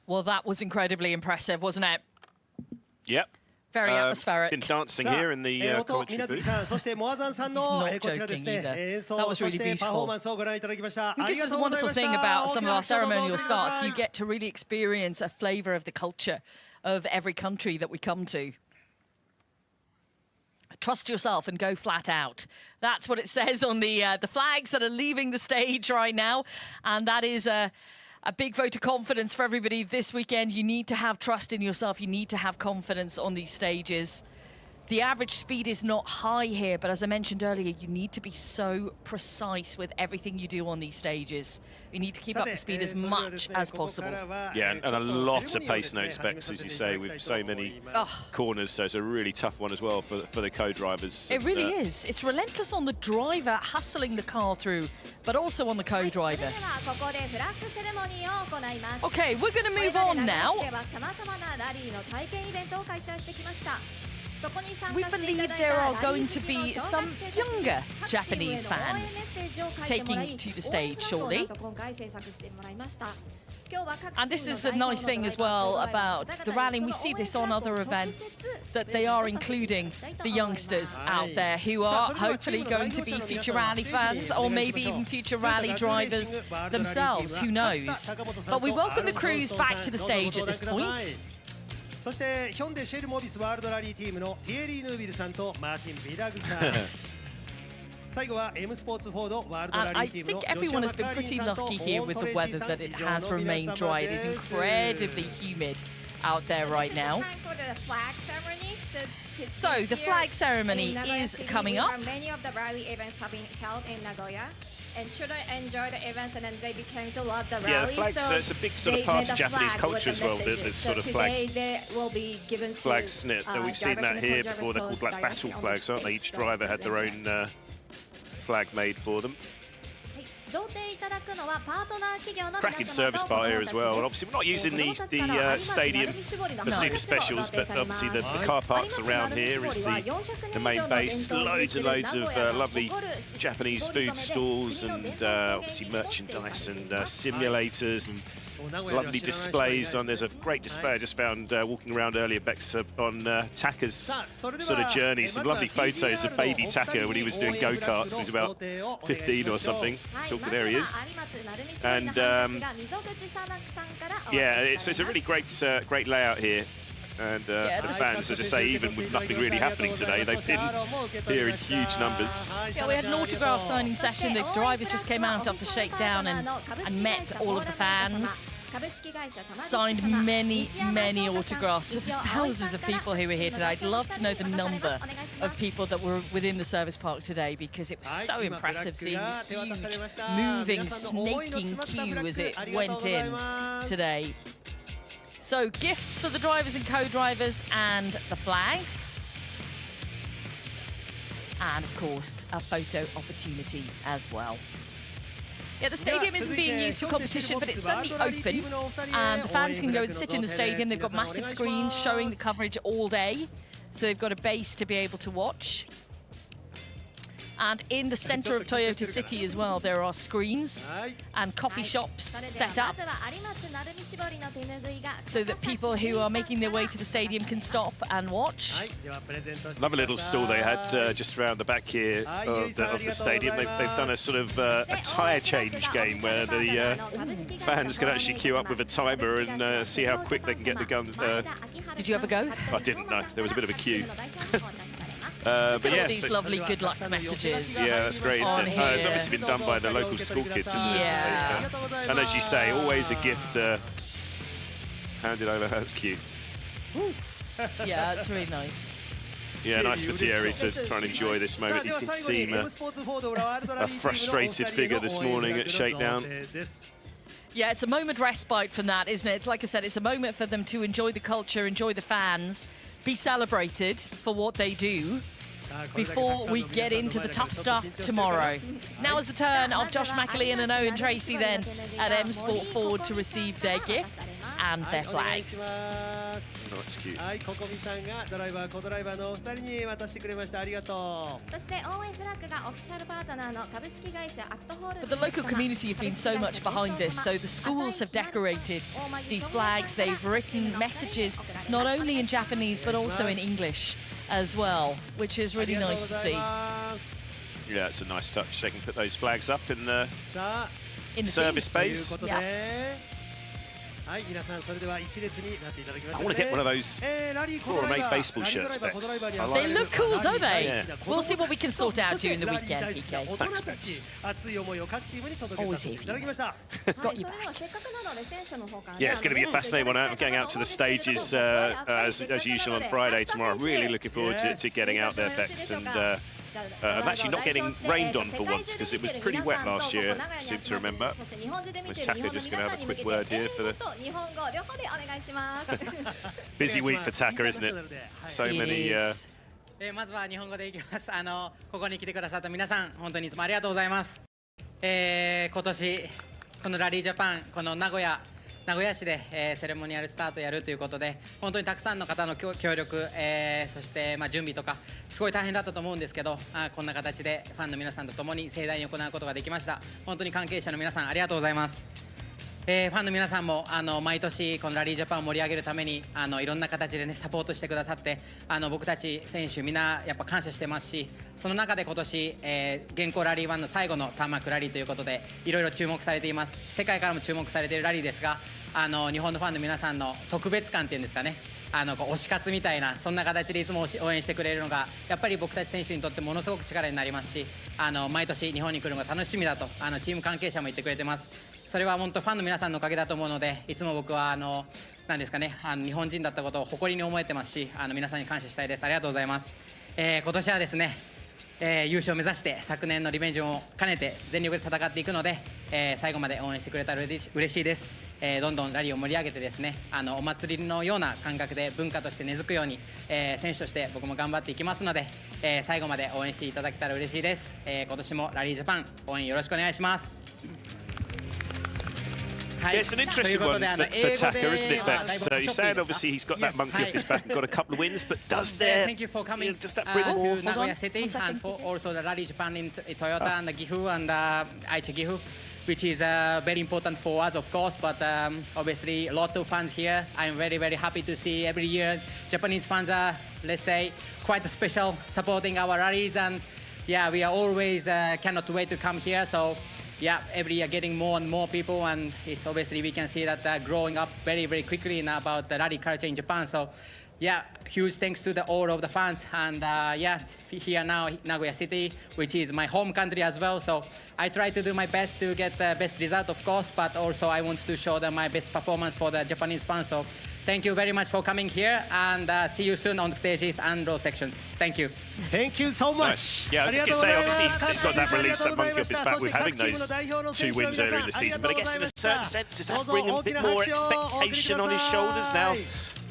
Well, that was incredibly impressive, wasn't it? Yep. Very atmospheric. Been dancing here in the commentary booth. He's not joking either. That was really beautiful. I think this is the wonderful thing about some of our ceremonial starts. You get to really experience a flavour of the culture of every country that we come to. Trust yourself and go flat out. That's what it says on the flags that are leaving the stage right now. And that is a big vote of confidence for everybody this weekend. You need to have trust in yourself. You need to have confidence on these stages. The average speed is not high here, but as I mentioned earlier, you need to be so precise with everything you do on these stages. You need to keep up the speed as much as possible. Yeah, and a lot of pace note specs, as you say, with so many corners, so it's a really tough one as well for the co-drivers. It really is. It's relentless on the driver hustling the car through, but also on the co-driver. Okay, we're going to move on now. We believe there are going to be some younger Japanese fans taking to the stage shortly. And this is a nice thing as well about the rally, and we see this on other events, that they are including the youngsters out there who are hopefully going to be future rally fans, or maybe even future rally drivers themselves, who knows. But we welcome the crews back to the stage at this point. そしてヒョンデシェルモビスワールドラリーチームのティエリー・ヌービルさんとマーティン・ビラグさん。最後は M スポーツフォードワールドラリーチームの I think everyone has been pretty lucky here with the weather, that it has remained dry. It is incredibly humid out there right now. So the flag ceremony is coming up. Many of the rally events have been held in Nagoya. And children enjoy the events, and then they became to love the rally. Yeah, the flags, so it's a big sort of part of Japanese culture as well, this sort of flag. They will be given flags, isn't it? We've seen that here before. They're called like battle flags, aren't they? Each driver had their own flag made for them. Cracking service bar here as well, and obviously we're not using the stadium for super specials, but obviously the car parks around here is the main base. Loads and loads of lovely Japanese food stalls, and obviously merchandise and simulators and lovely displays on. There's a great display I just found walking around earlier, Bex, on Taka's sort of journey. Some lovely photos of baby Taka when he was doing go-karts. He was about 15 or something. There he is. And yeah, it's a really great layout here. And the fans, as I say, even with nothing really happening today, they've been here in huge numbers. Yeah, we had an autograph signing session. The drivers just came out after shakedown and met all of the fans. Signed many, many autographs with thousands of people who were here today. I'd love to know the number of people that were within the service park today, because it was so impressive seeing the huge, moving, snaking queue as it went in today. So gifts for the drivers and co-drivers and the flags. And of course, a photo opportunity as well. Yeah, the stadium isn't being used for competition, but it's certainly open. And the fans can go and sit in the stadium. They've got massive screens showing the coverage all day. So they've got a base to be able to watch. And in the center of Toyota City as well, there are screens and coffee shops set up so that people who are making their way to the stadium can stop and watch. Lovely little stall they had just around the back here of the stadium. They've done a sort of a tyre change game where the fans can actually queue up with a timer and see how quick they can get the gun. Did you ever go? I didn't know. There was a bit of a queue. But yeah, these lovely good luck messages. Yeah, that's great. It's obviously been done by the local school kids, isn't it? Yeah. And as you say, always a gift handed over. That's cute. Yeah, that's really nice. Yeah, nice for Thierry to try and enjoy this moment. He did seem a frustrated figure this morning at shakedown. Yeah, it's a moment respite from that, isn't it? Like I said, it's a moment for them to enjoy the culture, enjoy the fans, be celebrated for what they do before we get into the tough stuff tomorrow. Now is the turn of Josh McAlean and Owen Tracy then at M Sport Ford to receive their gift and their flags. Oh, that's cute. But the local community have been so much behind this, so the schools have decorated these flags. They've written messages not only in Japanese but also in English as well, which is really nice to see. Yeah, it's a nice touch. They can put those flags up in the service base. Yeah. I want to get one of those Forum8 baseball shirts, Bex. They look cool, don't they? Yeah. We'll see what we can sort out during the weekend, PK. Thanks, Bex. Always here for you. Got you back. Yeah, it's going to be a fascinating one. I'm going out to the stages as usual on Friday tomorrow. Really looking forward to getting out there, Bex. And I'm actually not getting rained on for once because it was pretty wet last year, I seem to remember. Was Taka just going to have a quick word here for the... Busy week for Taka, isn't it? So many... まずは日本語でいきます。ここに来てくださった皆さん、本当にいつもありがとうございます。今年このラリージャパン、この名古屋市で、セレモニアルスタートやるということで、本当にたくさんの方の協力、そして、準備とかすごい大変だったと思うんですけど、こんな形でファンの皆さんと共に盛大に行うことができました。本当に関係者の皆さんありがとうございます。ファンの皆さんも毎年このラリージャパンを盛り上げるためにいろんな形でねサポートしてくださって僕たち選手みんなやっぱ感謝してますし、その中で今年、現行ラリー1の最後のターマークラリーということでいろいろ注目されています。世界からも注目されているラリーですが、日本のファンの皆さんの特別感っていうんですかね、推し活みたいなそんな形でいつも応援してくれるのがやっぱり僕たち選手にとってものすごく力になりますし、毎年日本に来るのが楽しみだとチーム関係者も言ってくれてます。それは本当ファンの皆さんのおかげだと思うので、いつも僕はなんですかね、日本人だったことを誇りに思えてますし、皆さんに感謝したいです。ありがとうございます。今年はですね、優勝を目指して昨年のリベンジを兼ねて全力で戦っていくので、最後まで応援してくれたら嬉しいです。どんどんラリーを盛り上げてですね、お祭りのような感覚で文化として根付くように、選手として僕も頑張っていきますので、最後まで応援していただけたら嬉しいです。今年もラリージャパン応援よろしくお願いします。Yeah, it's an interesting one for Taka, isn't it, Bex? You're saying obviously he's got that monkey off his back and got a couple of wins, but does that bring more? To Nagoya City and for also the Rally Japan in Toyota and the Gifu and Aichi Gifu, which is very important for us, of course, but obviously a lot of fans here. I'm very, very happy to see every year Japanese fans are, let's say, quite special, supporting our rallies, and yeah, we are always cannot wait to come here. So yeah, every year getting more and more people, and it's obviously we can see that growing up very, very quickly in about the rally culture in Japan. So yeah, huge thanks to all of the fans, and yeah, here now Nagoya City, which is my home country as well. So I try to do my best to get the best result, of course, but also I want to show them my best performance for the Japanese fans. So thank you very much for coming here, and see you soon on the stages and row sections. Thank you. Thank you so much. Nice. Yeah, I was just going to say, obviously he's got that release, that monkey off his back with having those 2 wins earlier in the season, but I guess in a certain sense, does that bring a bit more expectation on his shoulders now?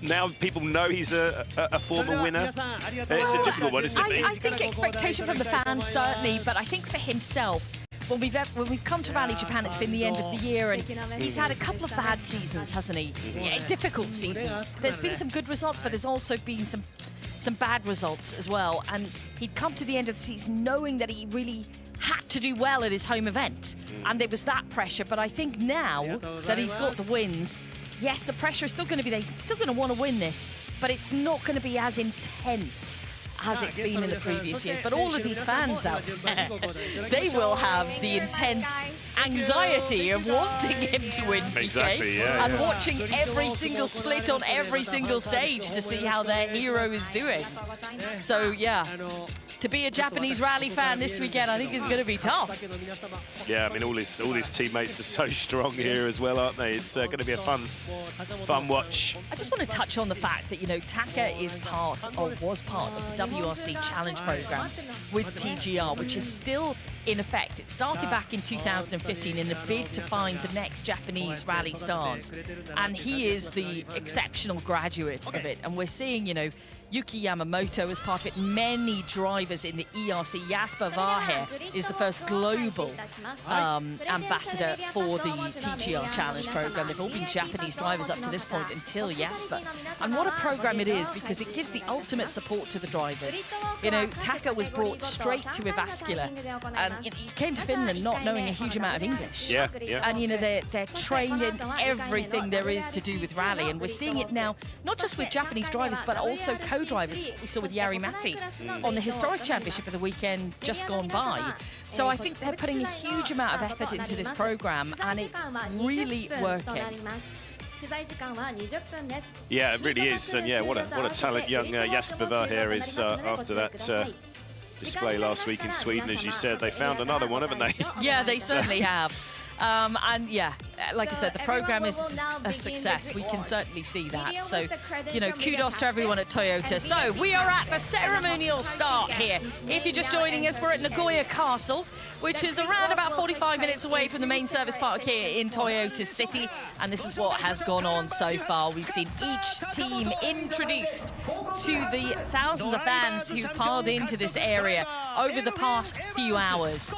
Now people know he's a former winner. It's a difficult one, isn't it? I think expectation from the fans, certainly, but I think for himself, when we've come to Rally Japan, it's been the end of the year, and he's had a couple of bad seasons, hasn't he? Yeah, difficult seasons. There's been some good results, but there's also been some bad results as well. And he'd come to the end of the season knowing that he really had to do well at his home event, and there was that pressure. But I think now that he's got the wins, yes, the pressure is still going to be there. He's still going to want to win this, but it's not going to be as intense as it's been in the previous years. But all of these fans out there, they will have the intense anxiety of wanting him to win, PK, exactly, yeah, and watching every single split on every single stage to see how their hero is doing. So yeah, to be a Japanese rally fan this weekend, I think is going to be tough. Yeah, I mean all his teammates are so strong here as well, aren't they? It's going to be a fun watch. I just want to touch on the fact that, you know, Taka is was part of the WRC Challenge program with TGR, which is still in effect. It started back in 2015 in a bid to find the next Japanese rally stars, and he is the exceptional graduate of it. And we're seeing, you know, Yuki Yamamoto as part of it. Many drivers in the ERC. Jasper Varher is the first global ambassador for the TGR Challenge program. They've all been Japanese drivers up to this point until Jasper. And what a program it is, because it gives the ultimate support to the drivers. You know, Taka was brought straight to Evascular, and he came to Finland not knowing a huge amount of English. Yeah, yeah. And, you know, they're trained in everything there is to do with rally, and we're seeing it now, not just with Japanese drivers, but also co-drivers. We saw with Jari Matti on the Historic Championship of the weekend just gone by. So I think they're putting a huge amount of effort into this program, and it's really working. Yeah, it really is. And yeah, what a talent young Jasper here is after that display last week in Sweden. As you said, they found another one, haven't they? Yeah, they certainly have. And yeah, like I said, the program is a success. We can certainly see that. So, you know, kudos to everyone at Toyota. So we are at the ceremonial start here. If you're just joining us, we're at Nagoya Castle, which is around about 45 minutes away from the main service park here in Toyota City. And this is what has gone on so far. We've seen each team introduced to the thousands of fans who piled into this area over the past few hours.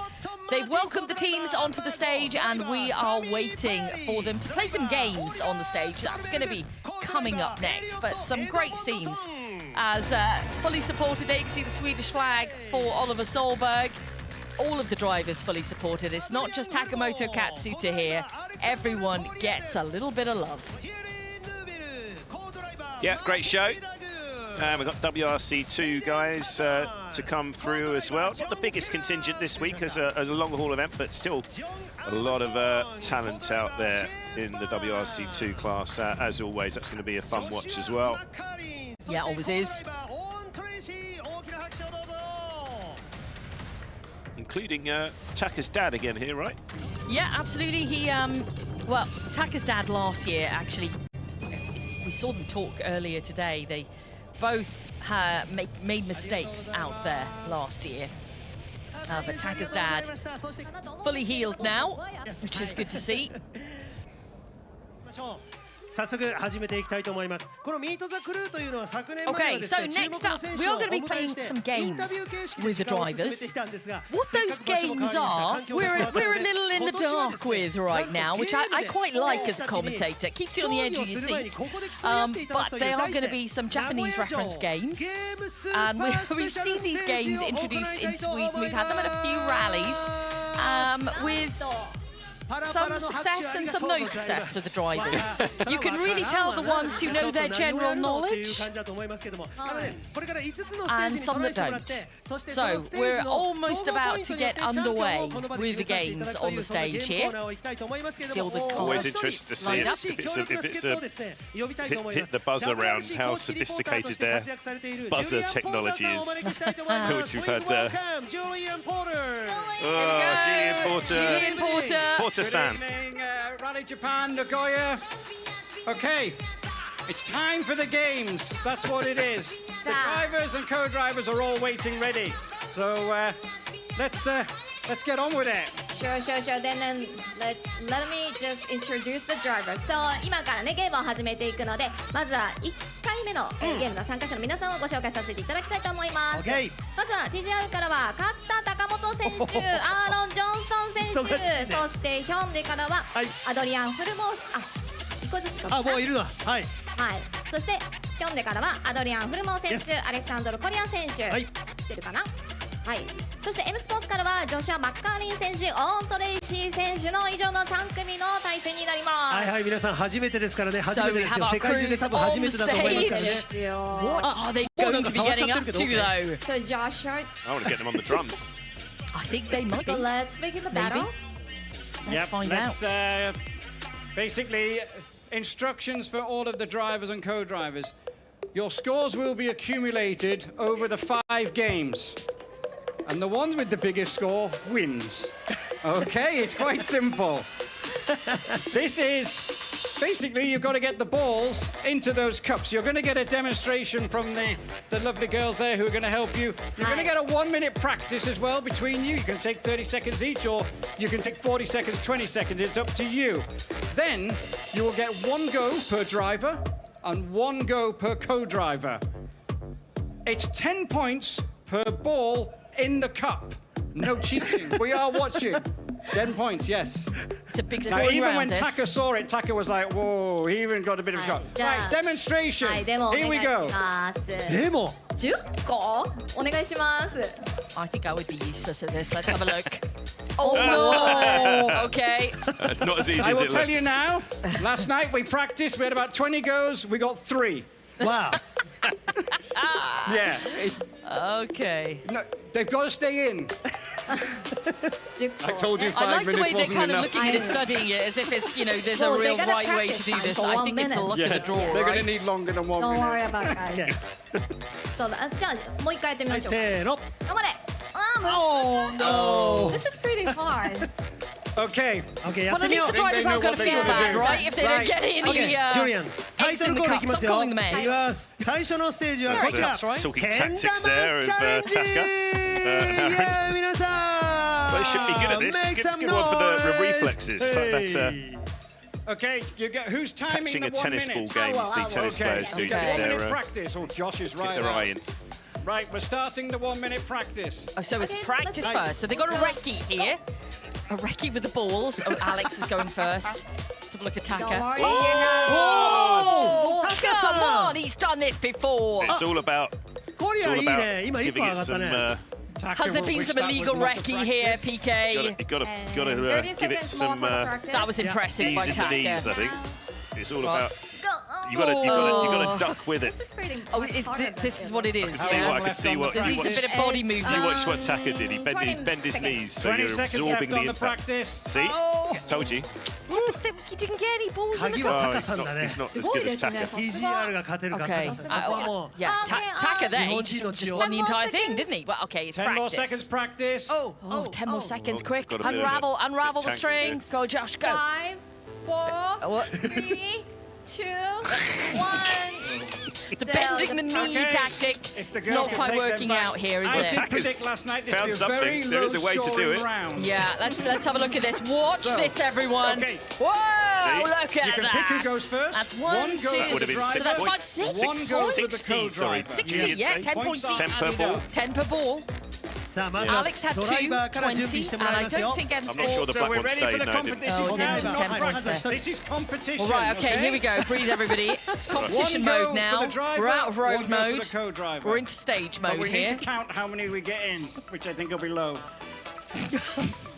They've welcomed the teams onto the stage, and we are waiting for them to play some games on the stage. That's going to be coming up next, but some great scenes as fully supported. There you can see the Swedish flag for Oliver Solberg. All of the drivers fully supported. It's not just Takamoto Katsuta here. Everyone gets a little bit of love. Yeah, great show. We've got WRC2 guys to come through as well. Not the biggest contingent this week as a long haul event, but still a lot of talent out there in the WRC2 class. As always, that's going to be a fun watch as well. Yeah, always is. Including Taka's dad again here, right? Yeah, absolutely. He, well, Taka's dad last year, actually, we saw them talk earlier today. They both made mistakes out there last year. But Taka's dad fully healed now, which is good to see. Okay, so next up, we are going to be playing some games with the drivers. What those games are, we're a little in the dark with right now, which I quite like as a commentator. Keeps you on the edge of your seat. But they are going to be some Japanese reference games. And we've seen these games introduced in Sweden. We've had them at a few rallies with some success and some no success for the drivers. You can really tell the ones who know their general knowledge and some that don't. So we're almost about to get underway with the games on the stage here. See all the cars. Always interested to see if it's a hit the buzzer round, how sophisticated their buzzer technology is. Which we've had. Julian Porter. Porter-san. Good evening, Rally Japan, Nagoya. Okay, it's time for the games. That's what it is. The drivers and co-drivers are all waiting ready. So let's get on with it. Sure. Then let me just introduce the drivers. So 今からねゲームを始めていくので、まずは1回目のゲームの参加者の皆さんをご紹介させていただきたいと思います。Okay. まずは TGR からは勝田貴元選手、アーロン・ジョンストン選手、そしてヒョンデからはアドリアン・フルモース、1個ずつか。もういるな。はい。そしてヒョンデからはアドリアン・フルモー選手、アレクサンドル・コリアン選手。出るかな。そして M スポーツからはジョシュア・マッカーリン選手、オーン・トレイシー選手の以上の3組の対戦になります。はい、皆さん初めてですからね。初めてですよ。世界中で多分初めてだと思いますからね。What are they going to be getting up to though? So Josh, I want to get them on the drums. I think they might be. So let's begin the battle. Let's find out. Basically, instructions for all of the drivers and co-drivers. Your scores will be accumulated over the 5 games. And the one with the biggest score wins. Okay, it's quite simple. This is, basically, you've got to get the balls into those cups. You're going to get a demonstration from the lovely girls there who are going to help you. You're going to get a 1-minute practice as well between you. You can take 30 seconds each, or you can take 40 seconds, 20 seconds. It's up to you. Then you will get 1 go per driver and 1 go per co-driver. It's 10 points per ball in the cup. No cheating. We are watching. 10 points, yes. It's a big scoring even round, when Taka saw it, Taka was like, whoa, he even got a bit of a shot. Right, demonstration. Here we go. でも10個お願いします。 I think I would be useless at this. Let's have a look. Oh no! Okay. It's not as easy as it looks. I will tell you now, last night we practiced, we had about 20 goes, we got 3. Wow. Yeah. Okay. No, they've got to stay in. I told you 5 I like the minutes way they're wasn't kind of enough. looking at it, studying it, as if it's, you know, there's Well, a they real gotta right way to practice do time this. for I 1 think it's a minute. luck of the draw, They're going to right? need longer than 1 Don't minute. worry about it, guys. そうだ、じゃあもう一回やってみはい、ましょう。せーの。頑張れ。もう。 Oh, This is pretty hard. okay. OK、や Well, って at みよ least う the。drivers They know aren't going what to they feel gotta bad, do. right? If they don't get any OK、ジュリアン、タイ eggs ト in ル the コールいき cup. ます Stop よ。 calling them い eggs. きます。最初のステージはこちら。 Talking けん tactics 玉 there of チャレンジ Taka. いや皆さん Well, they should be good at this. Make Good, some good one for the noise. reflexes. It's like that Hey. Okay, you get who's timing catching the a 1 tennis minute? ball game. You see tennis Okay, players do to okay. get 1 minute their practice. Oh, Josh is right. eye in. Right, we're starting the 1 minute practice. Oh, so it's Okay, practice let's- first. So they got a recce here. A recce with the balls. Oh, Alex is going first. Let's have a look at Don't Taka. worry. Oh! Come on, he's done this before. It's all about. コリ It's ア all いい about ね。今一歩 giving 上 it がった some. ね。 Has there been some illegal recce here, PK? You gotta 30 give it seconds more some for the practice. That was impressive by ease in the knees. I Taka. think it's all Right. about. Go. You gotta duck with it. This is pretty Oh, much harder this is what it is. See Yeah? what I could see what. There You needs a watch, bit of body It's, movement. you watch what Taka did. He 20 bent his seconds. knees, so 20 you're seconds absorbing left on the the impact. practice. See, Oh. told you. He didn't get any balls in the 鍵は Oh, タカさん he's だ not, ね he's。not as すごい good で as すね。 Taka. さすが EGR が勝てるか Okay. 勝たないか。ここはもう。 Yeah, Taka there, he Okay, just okay. won the 10 more entire thing, seconds. didn't he? Well, okay, it's 10 more seconds practice. practice. Oh, 10 more seconds, Oh, quick. got a bit of a- Unravel the bit string. tangled Go, Josh, go. 5, 4, What? 3, 2, 1. The bending the knee Okay. tactic. If the It's girls not can quite take them working back. out here, is I it? did Taka's predict last night this found would be a very something. There is a way to do low-scoring it. round. Yeah, let's have a look at this. Watch So, this, everyone. okay. Whoa, See? look at You can that. pick who goes first. That's One one, goes two. for Would have been So 6 that's points. 5, 6 One goes for the 60, sorry. co-driver. 60, yeah, 10 points each. 10 per ball. 10 per ball. さあまずは Alex had ドライ 2, バーから準備 20, して and もらい I ますよ don't。think M I'm not sure the So black we're one ready for stayed. the No, it competition. didn't. Oh, it didn't, just 10 points there. This is competition. All right, okay, here we go. Breathe, everybody. It's competition One go mode for now. the driver, We're out of one road go for mode. the co-driver. We're into stage But mode we need here. to count how many we get in, which I think will be low.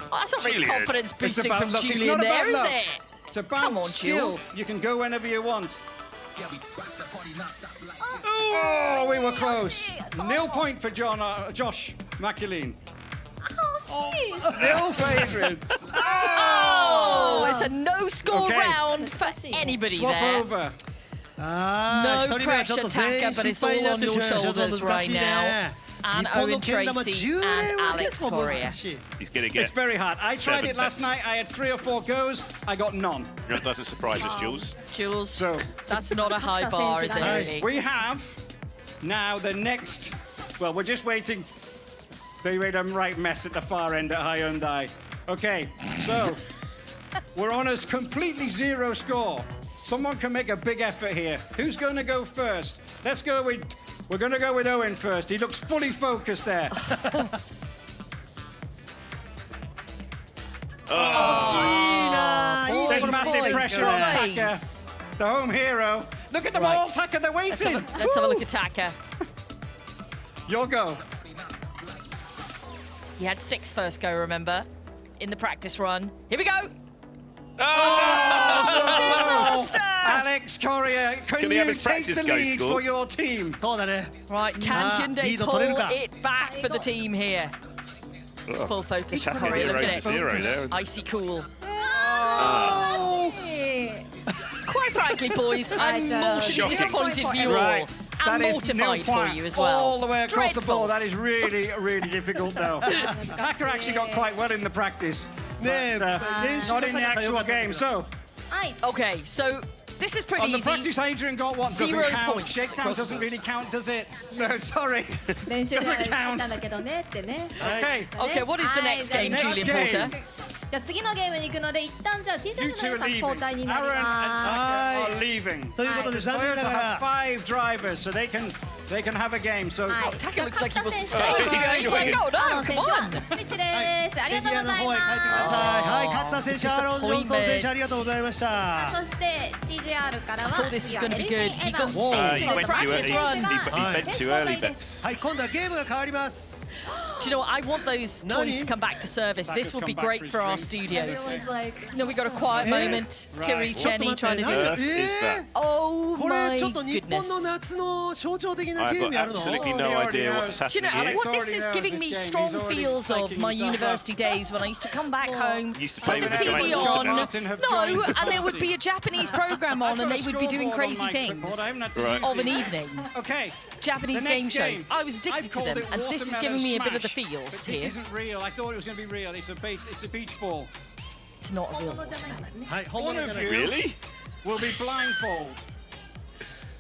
Oh, that's not very Julian. confidence It's boosting about from luck. It's Julian not there, about is luck. it? It's about Come on, skill. Jules. You can go whenever you want. Oh, we were close. 0 point for Josh McAleen. Oh, shit. Nil favourite. Oh, it's a no-score Okay. round for anybody Swap there. over. あー No 一人目はちょっと pressure, 全員 Taka, but 失 it's 敗にな all っ on てし your まいました。ちょっと shoulders 難しい right ね now. And 日本の Owen けん玉 Tracy 10 and 連は Alex 結構 Correa. 難しい。 He's going to It's get. very hard. I tried 7 it last bets. night. I had 3 or 4 goes. I got none. That doesn't surprise us, Jules. Jules, So that's not a high bar, is it, Right. really? we have now the next. Well, we're just waiting. They made a right mess at the far end at Hyundai. Okay, so we're on a completely 0 score. Someone can make a big effort here. Who's going to go first? Let's go with. We're going to go with Owen first. He looks fully focused there. There's Boys, massive boys, pressure on Taka, boys. the home hero. Look at them Right. all, Taka. They're Let's waiting. have a look at Taka. Your go. He had 6 first go, remember, in the practice run. Here we go. Disaster! Alex Correa, can Can he have you his take practice the go lead score? for your team? そうだね。 Right, can Hyundai リード pull 取れるか。 it back for the team here? It's full focus for Taka Correa. Look 0 at to it. 0 there. Icy cool. Oh. Quite frankly, boys, I'm mortally Shocking. disappointed for you all. Right. And That is nil mortified for point you as well. All the way across the Dreadful. board. That is really, really difficult now. Taka actually got quite well in the practice. ね But, え、練習 not in the が良 actual かったけ game. ど So, はい。 Okay, so this is pretty on the easy. practice, Adrian got one. Doesn't 0 count. points Shakedown across the doesn't board. really count, does it? So, sorry. 練習では Doesn't 言った count. んだけどねってね。 Okay. Okay, what is the next game, Next Julian game. Porter? じゃあ次のゲームに行くので一旦じゃあ T シャ You ツ two の are 皆さん leaving. 交代になり Aaron and ま Taka are leaving. ということで残念 Toyota なが have ら 5 drivers, so they can have a game. So, す。はい。 Taka looks like he wants to 勝 stay. 田選手 He's like, oh アロ no, ン選 come 手は on. スイッチです。ありエリアのがとうござい方へ帰ってくだまさい。はい、勝田選手、アロン・ジョンソン選手、ありがとうございました。す。そして TJR からは I thought this was going to be good. He got あー 6 in his practice he run. bet too early bets. はい、今度はゲームが変わります。you know what? I want those toys to come back to service. This would be great for our studios. No, we got a quiet moment. Kiri, Chenny trying to do What is that? Oh my goodness. I've got absolutely no idea what's Do you know happening here. what this is giving me strong feels of my university days when I used to come back home, Used to play put the with a TV giant on, watermelon. no, and there would be a Japanese program on and they would be doing crazy things of an evening. Okay. Japanese game shows. I was addicted I've to them, called it and this is giving me a bit of the watermelon feels smash, but here. This isn't real. I thought it was going to be real. It's a beach ball. It's not a real watermelon. One of you Really? will be blindfolded,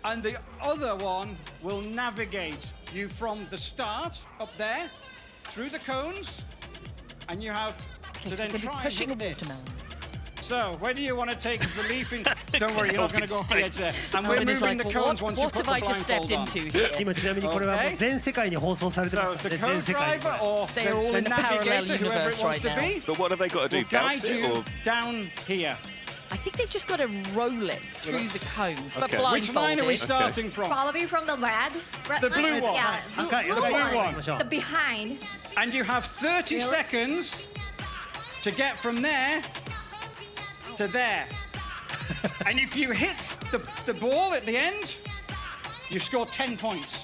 and the other one will navigate you from the start up there through the cones, and you have Okay, to so then we're going to try be and pushing a hit this. watermelon. So, whether you want to take the leaf in... Don't worry, you're not going to go off the edge there. And we're Owen is moving like, the cones what, once you what put have the I just stepped blindfold on. into here? 今ちなみにこれはもう全世界に放送されてます So, から the ね、全世界に。 co-driver or They're all the in a parallel navigator, whoever it universe wants right to now. be, But what have they got to do? will guide Bounce it you or? down here. I think they've just got to roll it through the cones, but Okay. Which line are we blindfolded. starting from? Probably from the red. The blue one. Yeah, Okay, blue okay, one. one. The behind. And you have 30 Really? seconds to get from there to there. And if you hit the ball at the end, you score 10 points.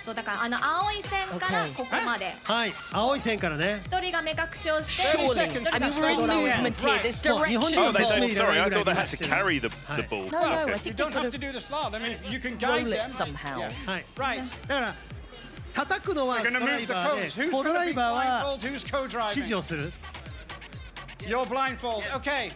そうだから青い線からここまで。はい、青い線からね。一人が目隠しをして、 Surely. 一人 I が mean, we're in movement here. There's direction Oh, Oh, they, involved. sorry, I thought they had to carry the ball. No, no, I You think they've don't got have to to do the slot. I mean, if you can guide roll them. it somehow. Yeah. はい。 Right. だから叩くのは We're ド going to ライ move the バー cones. で、 Who's コド going ラ to イ be バーは blindfold? Who's 指示 co-driving? をする。 You're blindfold. Okay.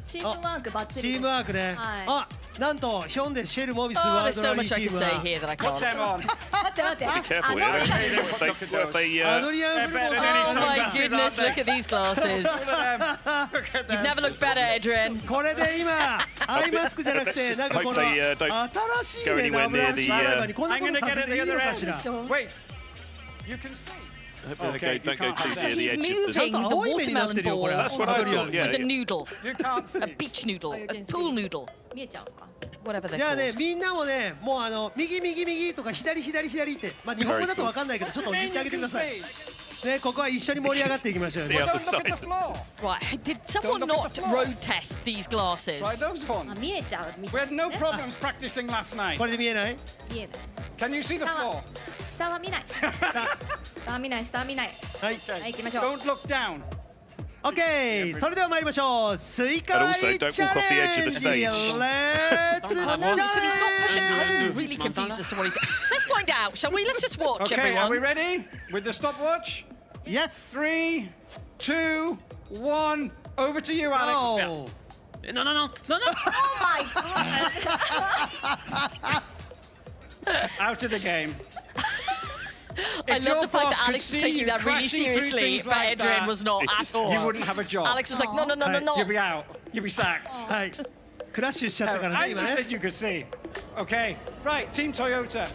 チームワークバッチリ。チームワークね。はいあ、なんとヒョンデシェルモビス Oh, ワー there's ルド so ラリ much ー I チー could ム say は here that I Put them can't. on. 待って待って。 Be careful here. What if they, Ah, Adrian They're better than Furman. any Oh my sunglasses, goodness, aren't look at these glasses. Look at You've them. never looked better, Adrian. これで今アイマスクじゃなくて Let's just なんかこの hope they, don't 新しい go ね anywhere ダブル near アク the, ションドライバーにこんな I'm こと going to さ get せ at てい the いの other かしら end. Wait. You can see. Okay, don't go you too can't So near the he's edge of the... moving the Oh, you mean watermelon that video, ball That's what I thought, yeah. with a noodle, You can't see. a beach noodle, Oh, you a can pool see. noodle, 見えちゃうのか。 whatever they're じゃあね called. みんなもねもう右右右とか左左左ってまあ日本語だとわかんないけどちょっと言ってあげてくださいねここは一緒に盛り上がっていきましょう See よ out the Don't look at side. the floor. Right, did someone Don't look not at the floor. road test these Try glasses? those あ ones. 見えちゃうみ We たい had no ね。 problems practicing last night. これで見えない見えない。 Can you see the floor? 下は見ない。下は見ない。下は見ない。はいはい行きましょう。 Don't look down. OK それでは参りましょうスイカ And 割 also, り don't チャ walk off the レ edge of ン the ジ stage. Let's So he's not pushing. I'm challenge really confused as to what he's. Let's find out, shall we? Let's just watch, Okay, are we everyone. ready? With the stopwatch? Yes 3, 2, 1. Over to you, Alex. Oh No, no, no, no, no. Oh my god. Out of the game. I If love your the fact boss that could Alex was see taking you that really crashing through seriously, things but like Adrian that, was not it at just- all. You wouldn't have a job. Alex was like, no, no, no, no, no. You'll be out. You'll be sacked. はいクラッシュしちゃったからね I 今 just ね said you could see. Okay, right, Team Toyota.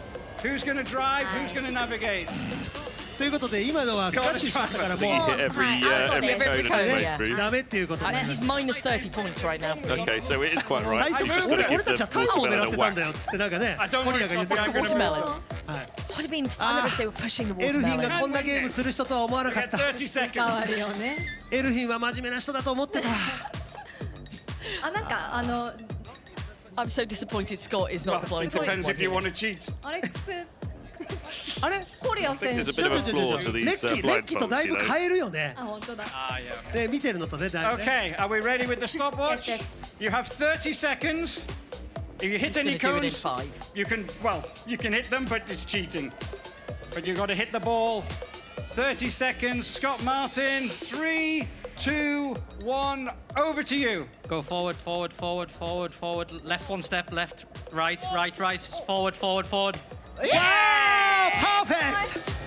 Who's going to drive? Who's going to navigate? ということで今のはクラッシュしちゃったからも You う hit every, every Every code code, and yeah. go through. ダメっていうことで He's minus 30 points right now for me. Okay, so it is quite right. 最 You've 初 just got to 俺 give たち the はタイムを狙 watermelon っ a てたんだ whack. よっつってなんかね I don't コリアが言って worry, た I'm gonna Watermelon.はい Would have been fun if they were pushing the エルフィンが watermelon. こんなゲームする人とは思わなかっ Get た30 変 seconds. わるよね。エルフィンは真面目な人だと思ってたあなんかI'm so disappointed Scott is not the Well, it blindfolded depends one if you here. want to cheat. アレックスあれコリア選 There's a 手。 bit of a flaw to レッ these キーレッキーと blindfolds, だい you ぶ know. 変えるよねあ本当だ。ね見てるのとねだいぶね Okay, are we ready with the stopwatch? Yes, You have 30 seconds. If you hit He's any going to do it in cones, 5. you can, well, you can hit them, but it's cheating. But you've got to hit the ball. 30 seconds. Scott Martin, 3, 2, 1. Over to you. Go forward, forward, forward, forward, forward. Left one step, left, right, right, right. Forward, forward, forward. Perfect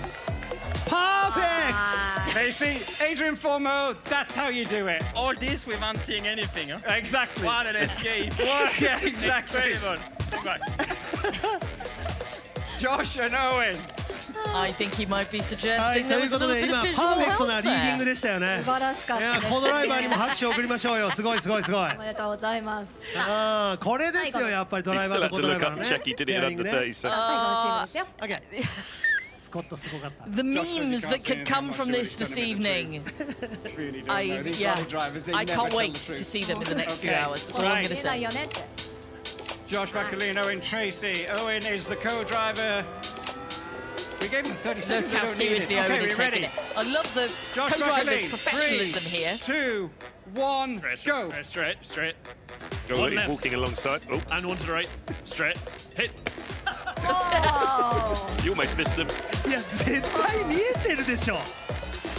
Perfect They see Adrian Formo. That's how you do it. All this without seeing anything, huh? Exactly. What an escape! Well, yeah, exactly. Incredible. Congrats. Josh and Owen. I think he might be はい suggesting と there いう was こ a と little で bit 今 of パー visual フェクトな help リーディン there. グでしたよね素晴らしかっいやたです。コドライバーにも拍手を送りましょうよすごいすごいすごいおめでとうございます。あーこれですよやっぱりド You ライバ still ー had とコ to ドライ look バー up の and ね check he did it ペア in リング under ね 30 seconds. 最後のチームですよ。 OK The memes that could come from this evening. I can't wait to see them in the next few hours. That's all I'm going to say. Josh Bacalino and Tracy. Owen is the co-driver. We gave him 30 seconds. Look how seriously Owen is taking it. I love the co-driver's professionalism 3, here. 2, 1, go. Straight. Oh, look, he's walking alongside. Oh. And one to the right. Straight. Hit. You almost missed them.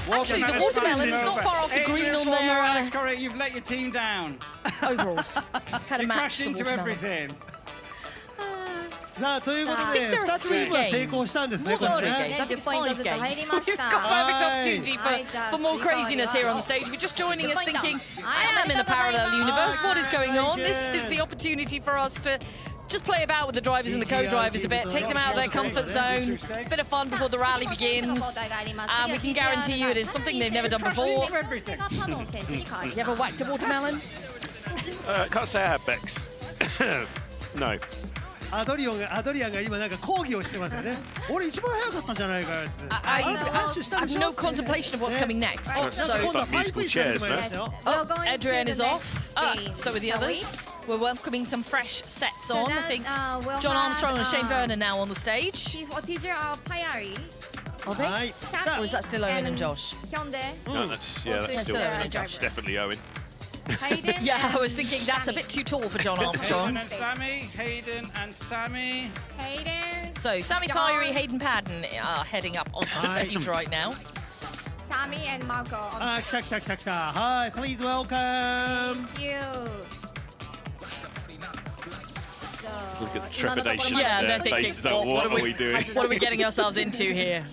Actually, the watermelon is not far off the green on there. Alex Correa, you've let your team down. Overalls. Kind of you matched crashed the into watermelon. everything. さあということで there are 2チームは成功したんですね。 More than 3 これね games. I think it's 5 games. 入りました。 We've got perfect opportunity for more craziness here on the stage. If you're just joining us thinking, I am in a parallel universe, what is going on? This is the opportunity for us to just play about with the drivers and the co-drivers a bit, take them out of their comfort zone. It's a bit of fun before the rally begins. And we can guarantee you it is something they've never done before. You ever whacked a watermelon? Can't say I have, Bex. No. アドリアンが今なんか抗議をしてますよね。俺一番早かったじゃないかよ。I have no contemplation of what's coming next. So, like musical chairs now. Adrian is off. So are the others. We're welcoming some fresh sets on. I think John Armstrong and Shane Vernon now on the stage. Are they? Or is that still Owen and Josh? No, that's still Owen and Josh. Definitely Owen. Yeah, I was thinking that's a bit too tall for John Armstrong. Hayden and Sammy. So Sammy Pyrie, Hayden Padden are heading up onto the stage right now. Sammy and Marco. あ、来た。はい、please welcome. Thank you. Look at the trepidation Yeah, in they're their thinking, faces. Like, what are we doing? What are we getting ourselves into here?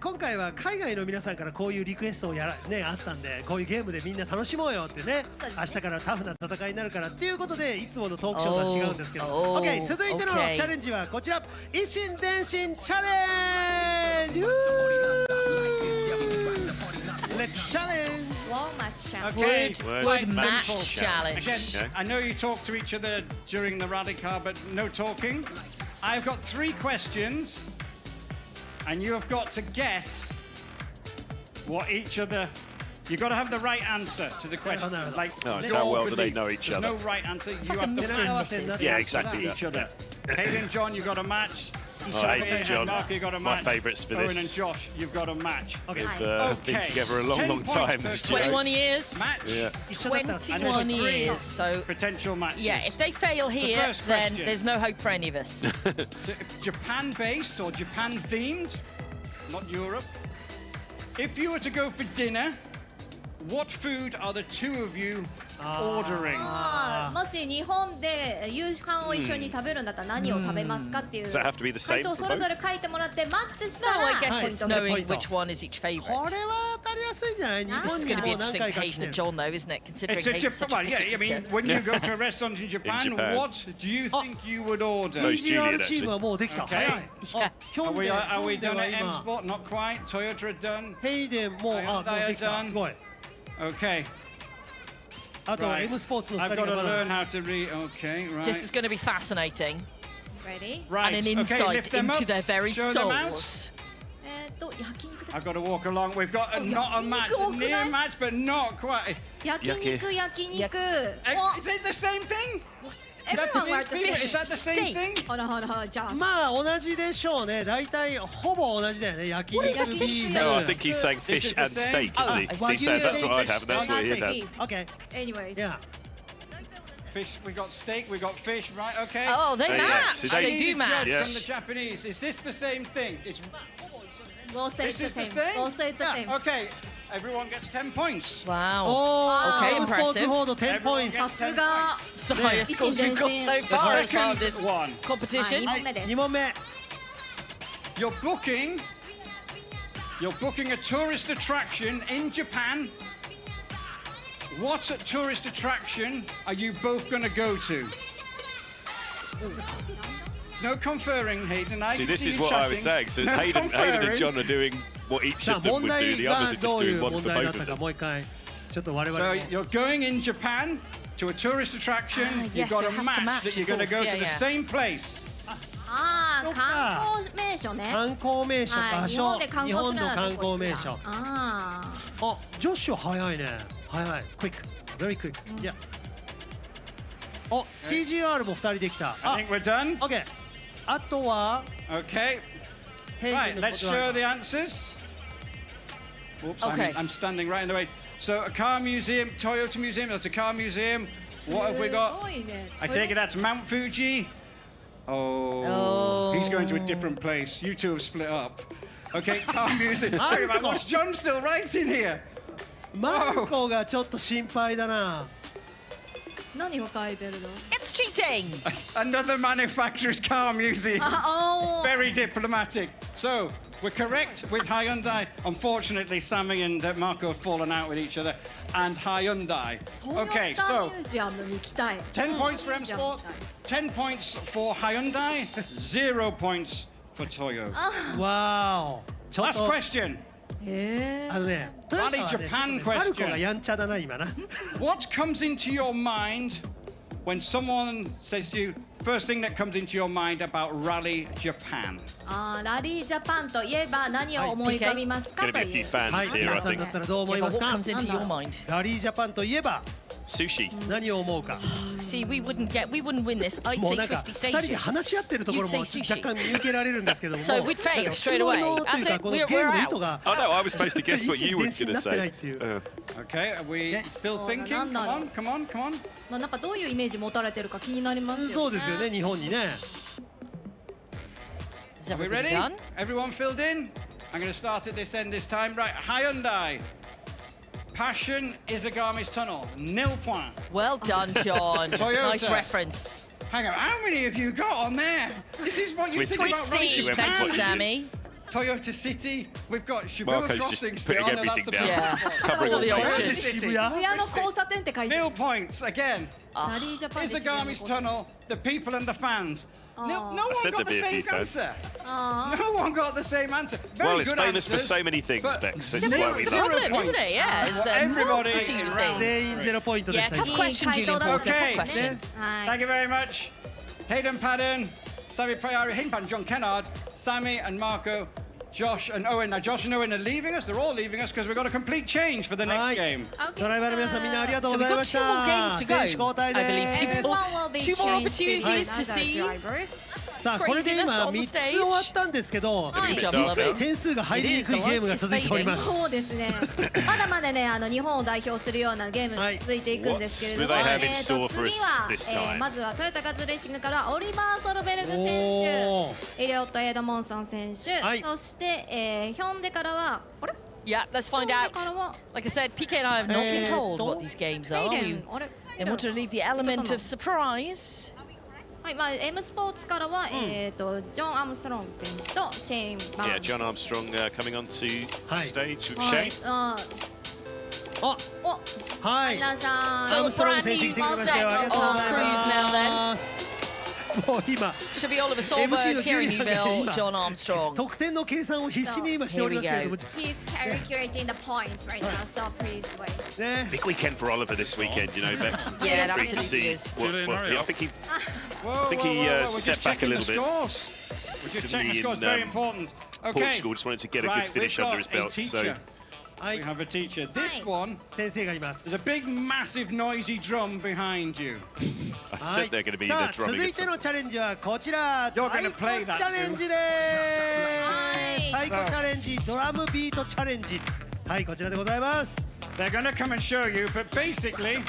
今回は海外の皆さんからこういうリクエストをあったんで、こういうゲームでみんな楽しもうよってね、明日からタフな戦いになるからっていうことでいつものトークショーとは違うんですけど、OK、続いてのチャレンジはこちら、一心伝心チャレンジ。Let's challenge. Okay, Word match challenge. Again, I know you talk to each other during the rally car, but no talking. I've got 3 questions, and you have got to guess what each other. You've got to have the right answer to the question. Like, so how well do they know each There's other? no right answer. It's You like a have to mystery match misses. Yeah, exactly. each other. Hayden, John, you've got a match. Hayden and John, Mark, you've got a my match. favourites for Owen this. and Josh, you've got a match. We've been together a long time. 21 years. Match. Yeah. 21 years. So Potential matches. yeah, if they fail here, first then question. there's no hope for any of us. Japan-based or Japan-themed, not Europe. If you were to go for dinner, what food are the 2 of you ordering? もし日本で夕飯を一緒に食べるんだったら何を食べますかっていう Does that have to be the same 回答を for それ both? ぞれ書いてもらってマッチした No, ら I guess ポイン it's ト knowing which one is each これ favourite. は当たりやすいんじゃない？日 This 本 is に going to be も何 interesting 回 for か来 Hayden て and る。 John, though, isn't it? Considering It's a Hayden's such a Japan. Yeah, I picky mean, eater. when you go to restaurants in Japan, Japan. what do you think you would order? So is Julian, CGR チームはもうできた。 Okay. 早い。 Yeah. ヒョンデ Are we ヒョン done デは at M 今 Sport? Not quite. Toyota are done. ヘイデンもうもうできた。すごい。 Okay. あと Right. M スポーツの2 I've 人 got が to まだ learn how to read. Okay, right. This is going to be fascinating. Ready? Right. And an Okay, insight lift them into up, their very show them out. souls. 焼肉だ I've got to walk along. We've got not a match, 焼肉多くない？ near match, but not quite. 焼肉 Is it the same thing? Everyone wants the Is fish that the same steak. thing? ほらほらほらじゃあまあ同じでしょうね。大体ほぼ同じだよね。焼肉 What is a fish steak? No, I think he's saying This fish is the and same. steak, isn't he? Oh, He says that's what I'd have, and that's what he'd have. Okay. Anyways Yeah. Fish. We got steak. We got fish. Right. Okay. Oh, they Yeah, yeah. match. So I They need do a judge match. Yeah. from the Japanese. Is this the same thing? It's we'll say it's this the is the same same. we'll say it's the Yeah, same Okay. Everyone gets 10 points. Wow. おー、 Okay, スポーツ impressive. フォード10ポイント。さすが It's the highest scores we've got so The far as part of second this one. 2 competition. 問目です2問目。 You're booking a tourist attraction in Japan. What tourist attraction are you both going to go to? No conferring, Hayden. I See, can this see is you what I was chatting. saying. So No Hayden conferring. and John are doing what each さあ of them 問 would do. 題 The が others are ど just うい doing う one 問 for 題だ both った of か them. もう一回ちょっと我々 So も you're going in Japan to a tourist attraction. Ah, You've yes, got it a has to match match, that you're of going to course. go Yeah, to the yeah. same place. ああ、観光名所ね。観光名所、場所、日本の観光名所。ああ、ジョッシュ早いね。早い。クイック。very quick。いや。お、TGR も2人できた。I think we're done. OK。あとは。Okay. Right, let's show the answers. Oops, Okay. I'm standing right in the way. So a car museum, Toyota museum, that's a car museum. What have we got? I take it that's Mount Fuji. Oh, he's going to a different place. You two have split up. Okay, car museum. What's John still writing here? マルコがちょっと心配だな。何を書いてるの？ It's cheating. Another manufacturer's car museum. Oh. Very diplomatic. So, we're correct with Hyundai. Unfortunately, Sammy and Marco have fallen out with each other. And Hyundai. Okay, so 10 points for M Sport, 10 points for Hyundai, 0 points for Toyo. Wow. Last question. あのね、トヨタはね、マルコがやんちゃだな今な。What comes into your mind when someone says to you, first thing that comes into your mind about Rally Japan? ラリージャパンといえば何を思い浮かびますかという。はい、皆さんだったらどう思いますか？ラリージャパンといえば。Sushi. 何を思うか。See, we wouldn't win this. I'd もう say なんか twisty 2人で stages. 話し合ってるところも若干見受けられるんですけども。So we'd fail straight away. というかこのゲームの意図が。Oh no, I was supposed to guess what you were going to say. Okay, are we still thinking? Come on, come on, come on. まあなんかどういうイメージ持たれてるか気になりますよね。そうですよね、日本にね。Are we ready? Everyone filled in? I'm going to start at this end this time. Right, Hyundai. Passion Izagami's tunnel. 0 point. Well done, John. Toyota. Nice reference. Hang on, how many have you got on there? This is what you think about Rally Twisty. Japan. Thank you, Sammy. Toyota City. We've got Shibuya Marco's Crossing just still. putting I know that's the everything down. point. Covering all the options. bases. 渋谷の交差点って書いてる。 0 points again. ラリージャパンで Izagami's tunnel, the people and the fans. No one said got there'd the be a same few fans. answer. No one got the same answer. Very Well, it's good famous for answers, so many things, but Bex. This is But why this we is the love it. problem, isn't it? Yeah, it's a Everybody multitude of around. things. 全員0ポイントで Yeah, したね。 tough question, Julian Porter. Tough Okay. question. Thank you very much. Hayden Padden, Sammy Prayari, Hayden Padden, John Kennard, Sammy and Marco, Josh and Owen. Now, Josh and Owen are leaving us. They're all leaving us because we've got a complete change for the next game. ドライバーの皆さんみんなありがとう So ご we've ざい got まし two more た。 games to 選手 go. 交代 I believe で people. す。 Two more opportunities to see. さあこれで今 Craziness on the 3つ終わったんですけど、はい実に点数が入りにくいゲームが続いております。そうですね。まだまだね、日本を代表するようなゲームが続いていくんですけれども、 What do they have in store for 次 us this は time? まずはトヨタガズレーシングからオリバー・ソルベルグ選手、エリオット・エドモンソン選手、そしてヒョンデからはあれ？ Yeah, let's find out. Like I said, PK and I have not been told what these games are. We want to leave the element of surprise. はい、まあ M スポーツからはジョン・アームストロング選手とシェイン・バーン Yeah, John Armstrong coming onto stage with はい Shane. お、はい。皆さん。 アームストロング選手来てくれましたよ。ありがとうございます。もう今 Should be Oliver Solberg, Thierry Neuville, John Armstrong. 得点の計算を必死に今しておりますけれども。 He's calculating the points right now, so please wait. ね。 Big weekend for Oliver this weekend, you know, Bex. Yeah, Great to absolutely see. is. Yeah, I think he We're stepped just back a checking the little bit. scores. We're just checking the scores. Very important. Okay. Portugal just wanted to get a good Right, finish we've under got his belt. a So teacher. We have a teacher. This one, 先生がいます。 there's a big, massive, noisy drum behind you. I said they're going to be さ the あ drumming. 続いてのチャレンジはこちら。 You're 太 gonna 鼓 play チ that ャレンジです。太鼓チャレンジ、ドラムビートチャレンジ。はいこちらでございます。 They're going to come and show you, but basically,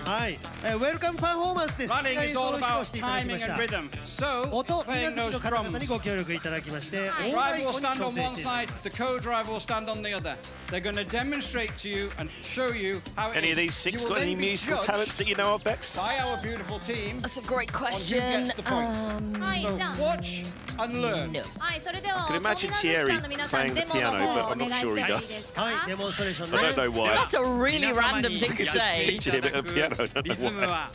はい。ウェルカムパフォーマンスです。 running 演 is 奏を all 披露 about していただきま timing し and た。 rhythm. So, 音、皆 playing さん those の方々に drums. ご協力いただきまして、 Driver will 音太 stand 鼓 on に挑 one 戦してい side, the co-driver will stand on the other. They're going to demonstrate to you and show you how it Any of is. these six You will got any then be musical judged talents that you know of, Bex? by our beautiful team. That's a great On who question. gets the points. はい、じ So ゃあ watch and learn. No. はい、それでは I can imagine 富永 Thierry さんの皆さん playing デ the モの piano, 方 but をお I'm 願 not いし sure て he もいいですか？はい、デモンストレーション I ね。 don't know why. That's a really random thing to I just say. pictured him at a piano. I don't リ know ズム why. は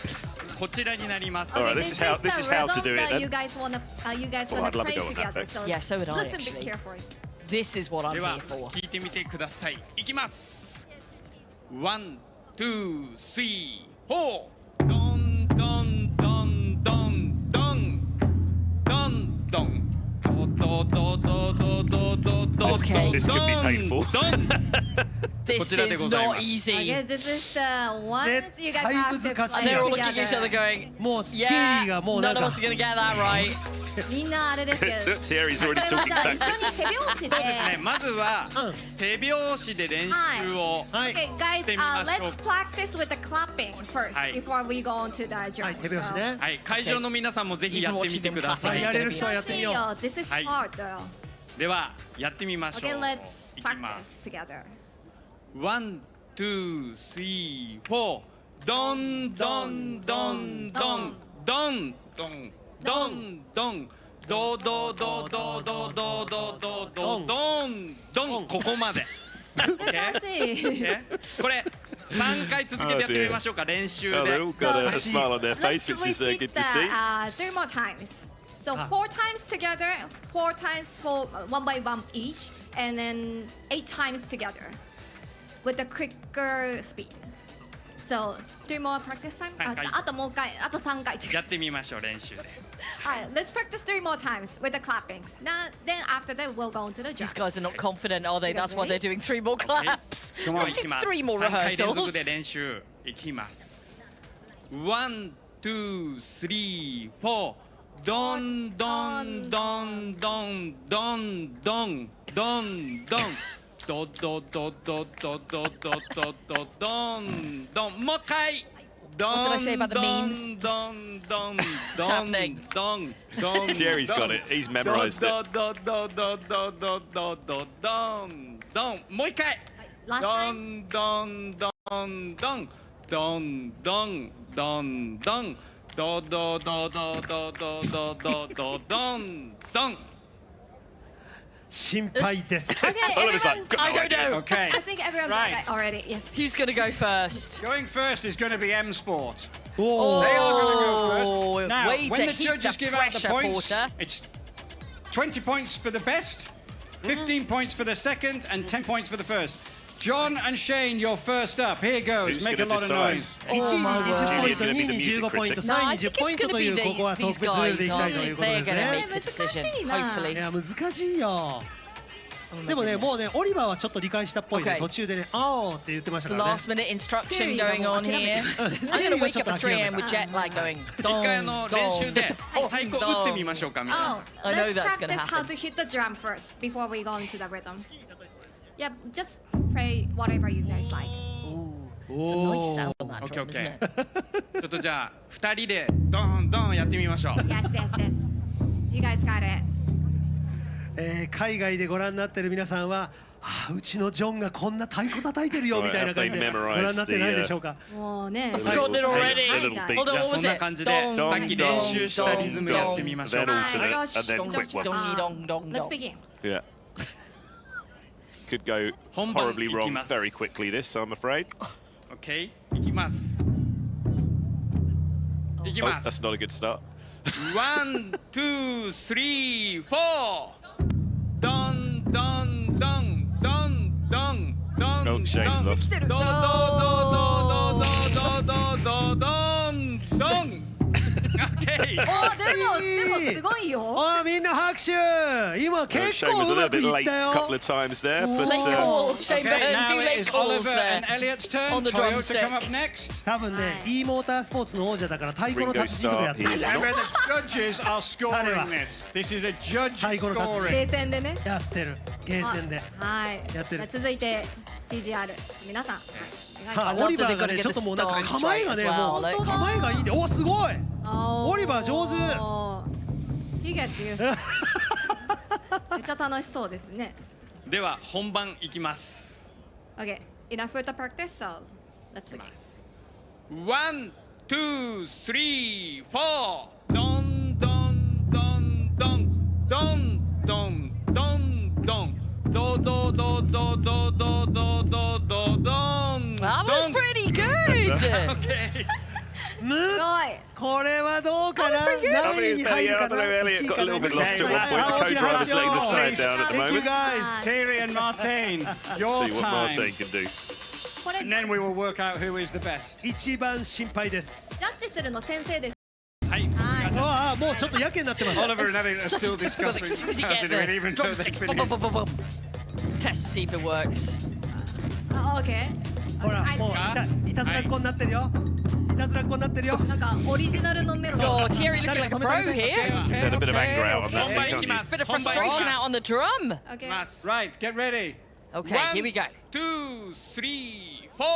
こちらになります。 All right, this is how to do it You then. guys wanna Oh, I'd love to play go on that, together. Bex. So Yeah, so would I, listen, actually. be careful. This is what I'm では here for. 聞いてみてください。いきます。ワン、ツー、スリー、フォー。ドンドンドンドンドン。Okay. This could be painful. This is not easy. Okay, this is the one you guys have to play They're all looking at each other together. going, yeah, none of us are going to get that right. みんなあれですけど Thierry's already talking 一緒に tactics. 手拍子でまずは手拍子で練習を Okay, guys, してみましょう let's practice with the clapping first はい before we go on to the drum. はい手拍子ねはい、会場の皆さんもぜひやってみてください。やれる人はやってみよう This is はい hard though. ではやってみましょう。 Okay, let's いきます practice together. 1、2、3、4ドンドンドンドンドンドンドンドンドドドドドドドドドドンドンここまで。難しい。これ3回続けてやってみましょうか練習 Oh, で。 they've all got a smile on their face, Let's which is repeat good to see. three more times. So 4 times together, 4 times for one by one each, and then 8 times together with a quicker speed. So 3 more practice time. 3回あともう一回、あと3回。やってみましょう練習で。Alright, let's practice 3 more times with the clappings. Then after that, we'll go on to the These drum. guys are not confident, are they? That's why they're doing 3 more claps. もう Let's いき do ます。 3 more 3回連続で rehearsals. 練習いきます。1、2、3、4ドンドンドンドンドンドンドンドンドドドドドドドドドドンドンもう一回 What did I say about the memes? What's happening? Jerry's got it. He's memorized it. もう一回 Last ド time. ンドンドンドンドンドンドンドンドドドドドドドドドドンドン心配です Okay, Oliver's everyone. like, got I no don't idea. know. Okay. I think everyone Right. got it already. Yes. Who's going to go first? Going first is going to be M Sport. Oh. They are going to go Oh, first. Now, way when to the heat judges the give out the pressure, points, Porter. it's 20 points for the best, 15 points for the second, and 10 points for the first. John and Shane, you're first up. Here goes. Who's Make a gonna lot of decide? noise. 1位に20ポイント、2位に15ポイント、No, 3位 I に think 10ポイ it's ント going to と be いうここは these 特別ルール guys, でいきたい aren't と they? いうことで They're す going to ね。 make the decision, 難しいな。 hopefully. いや難しいよ。 Oh, でもね、 my もうね、 goodness. オリバーはちょっと理解したっぽいね。 Okay. 途中でね、あーって言ってましたからね。 Last minute instruction going on here. I'm going to wake up at 3 a.m. with jet lag going. 一回練習で dong, 太鼓打ってみましょうかみんな Oh, I know let's that's gonna practice how happen. to hit the drum first before we go into the rhythm. Yeah, just play whatever you guys like. It's a nice sound on that Okay, drum, isn't okay. it? ちょっとじゃあ2人でドンドンやってみましょう Yes, yes, yes. You guys got it. 海外でご覧になってる皆さんは、うちのジョンがこんな太鼓叩いてるよみたいな感じでご覧になってないでしょうか。もうね。 I've forgotten it already. Little beat. Hold on, what そ was んな it? 感じで Dong, さっき練習したリズムでやってみましょう Then alternate, Josh, and then Josh, quick ones. Dongy dong dong Let's dong. begin. Yeah. Could go 本番 horribly いき wrong ます very quickly, this, I'm afraid. OK いきますいき Oh, ます that's not a good start. 1、2、3、4ドンドンドンドンドンドン Oh, Shane's lost. ドドドドドドドドドンドン OK でもすごいよ。あーみんな拍手。今 Oh, 結 Shane 構 was a うま little く bit いっ late た a よ。 couple of times there, but Late call. Shane Okay, Byrne, now few it late is calls Oliver there. and Elliot's turn. On the Toyota drumstick. come up next. 多分ね、E モータースポーツの王者だから太鼓の Ringo 達人とかやってる Starr, ん he だ is よ。 Remember, the judges are scoring this. This is a judge 太鼓の達人 scoring. 冷戦でね。やってる。ゲーセンで。はい。やってるじゃあ続いて TGR 皆さん。さあ I love オリバー that が they've ね got to ちょ get っともうなんか the stance 構えが right ね as も well. う構えがいいんで、おすごい。オリバー上手。 He gets used. めっちゃ楽しそうですね。では本番いきます Okay, enough with the practice, so let's begin. 1、2、3、4ドンドンドンドンドンドンドンドンドドドドドドドドドドン That was pretty good. OK すごい。これはどうかな。 That was pretty good. 何位に入る I か don't な。 know, Elliot got a little bit lost at one point. The 大きな拍 co-driver's 手を letting the side down at the Thank you moment. guys. Terry and Martin, your See what Martin time. can do. これ And then we will work out who is the best. 一番心配です。ジャッジするの先生です。はいはい。ああもうちょっとやけになってます。 Oliver and Elliot are Such still difficult discussing as soon as you how to get do it, the even though they drumsticks. finished. test to see if it works. Okay. ほら、もういたずらっ子になってるよ。いたずらっ子になってるよ。なんかオリジナルのメロディー。 Oh, Thierry looking like a pro here. Let a bit of anger out of that. can't you? Bit of frustration out on the drum. Okay. Right, get ready. Okay, here we go. 2, 3, 4.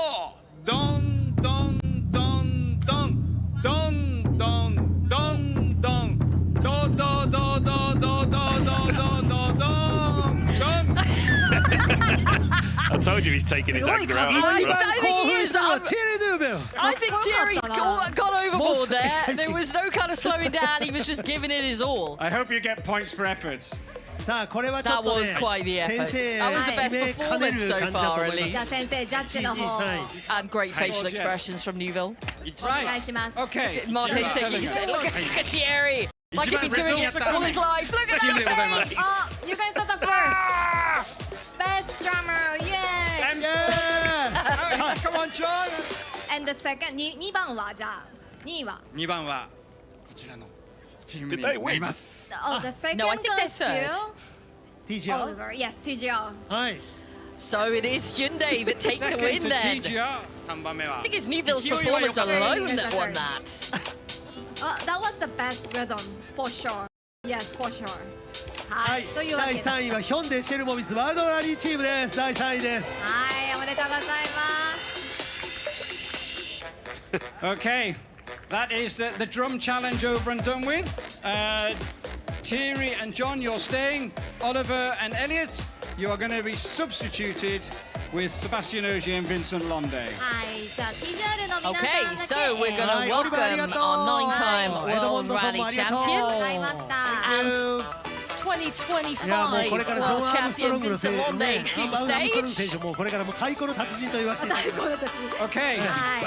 Don, don, don, don. Don, don, don, don. Do, do, do, do, do, do, do, do, do, don. I told you he's taking his anger out. I think he is. I think Thierry's got got overboard there. There was no kind of slowing down. He was just giving it his all. I hope you get points for efforts. さあこれはちょっ That と was ね quite the effort. That was the best performance so far, at じゃあ least. 先生ジャッジの方 And great facial expressions from Newville. お願いします。 Okay. Martin's taking his look at Thierry. Like he's been doing it all his life. Look at that face! Oh, you guys are the first. Best drummer, yay! Come on, John. And the second, 2番はじゃあ2位は。 2番はこちらのチーム Did に they なり win? ます。 Oh, the second No, I think they're goes third. to TGR Oliver. Yes, TGR. はい So it is Hyundai that take the Second win to then. TGR. 3番目は I think it's Newville's performance alone that won that. That was the best rhythm, for sure. Yes, for sure. はい、というわけ第で。 3位はヒョンデシェルモビスワールドラリーチームです第3位ですはい、おめでとうございます。 Okay, that is the drum challenge over and done with. Thierry and John, you're staying. Oliver and Elliot, you are going to be substituted with Sebastian Ogier and Vincent Londe. はい、じゃあ TGR の皆さんだけ。 Okay, so we're going to welcome our 9-time World Rally あり Champion がとうございました。 and 2025 World Champion Vincent Londe to the 選 stage. 手もうこれからもう太鼓の達人と言わせていただきます Okay,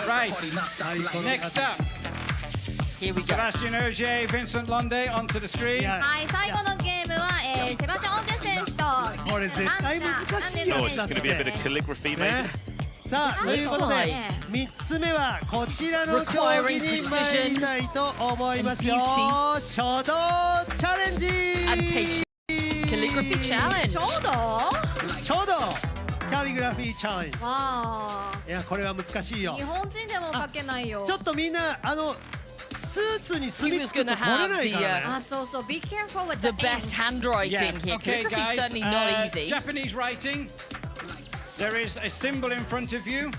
right. Next up, Here we go. Sebastian Ogier, Vincent Londe onto the screen. はい、最後のゲームは、セバスチャン・オージェ選手とこれ絶対難しいよ Oh, it's just going to be a bit of calligraphy, maybe. さあということで3つ目はこちらの競技に参りたいと思いますよ書道チャレンジ And patience. Calligraphy challenge. ちょうど書道カリグラフィーチャレンジわいやこれは難しいよー、日本人でも書けないよ。ちょっとみんなスーツに住 He み was 着く going と to 取れ have ないからね あ、そうそう。Be careful with the the best ink. handwriting here. Okay, Calligraphy is guys. certainly not easy. Japanese writing. There is a symbol in front of you.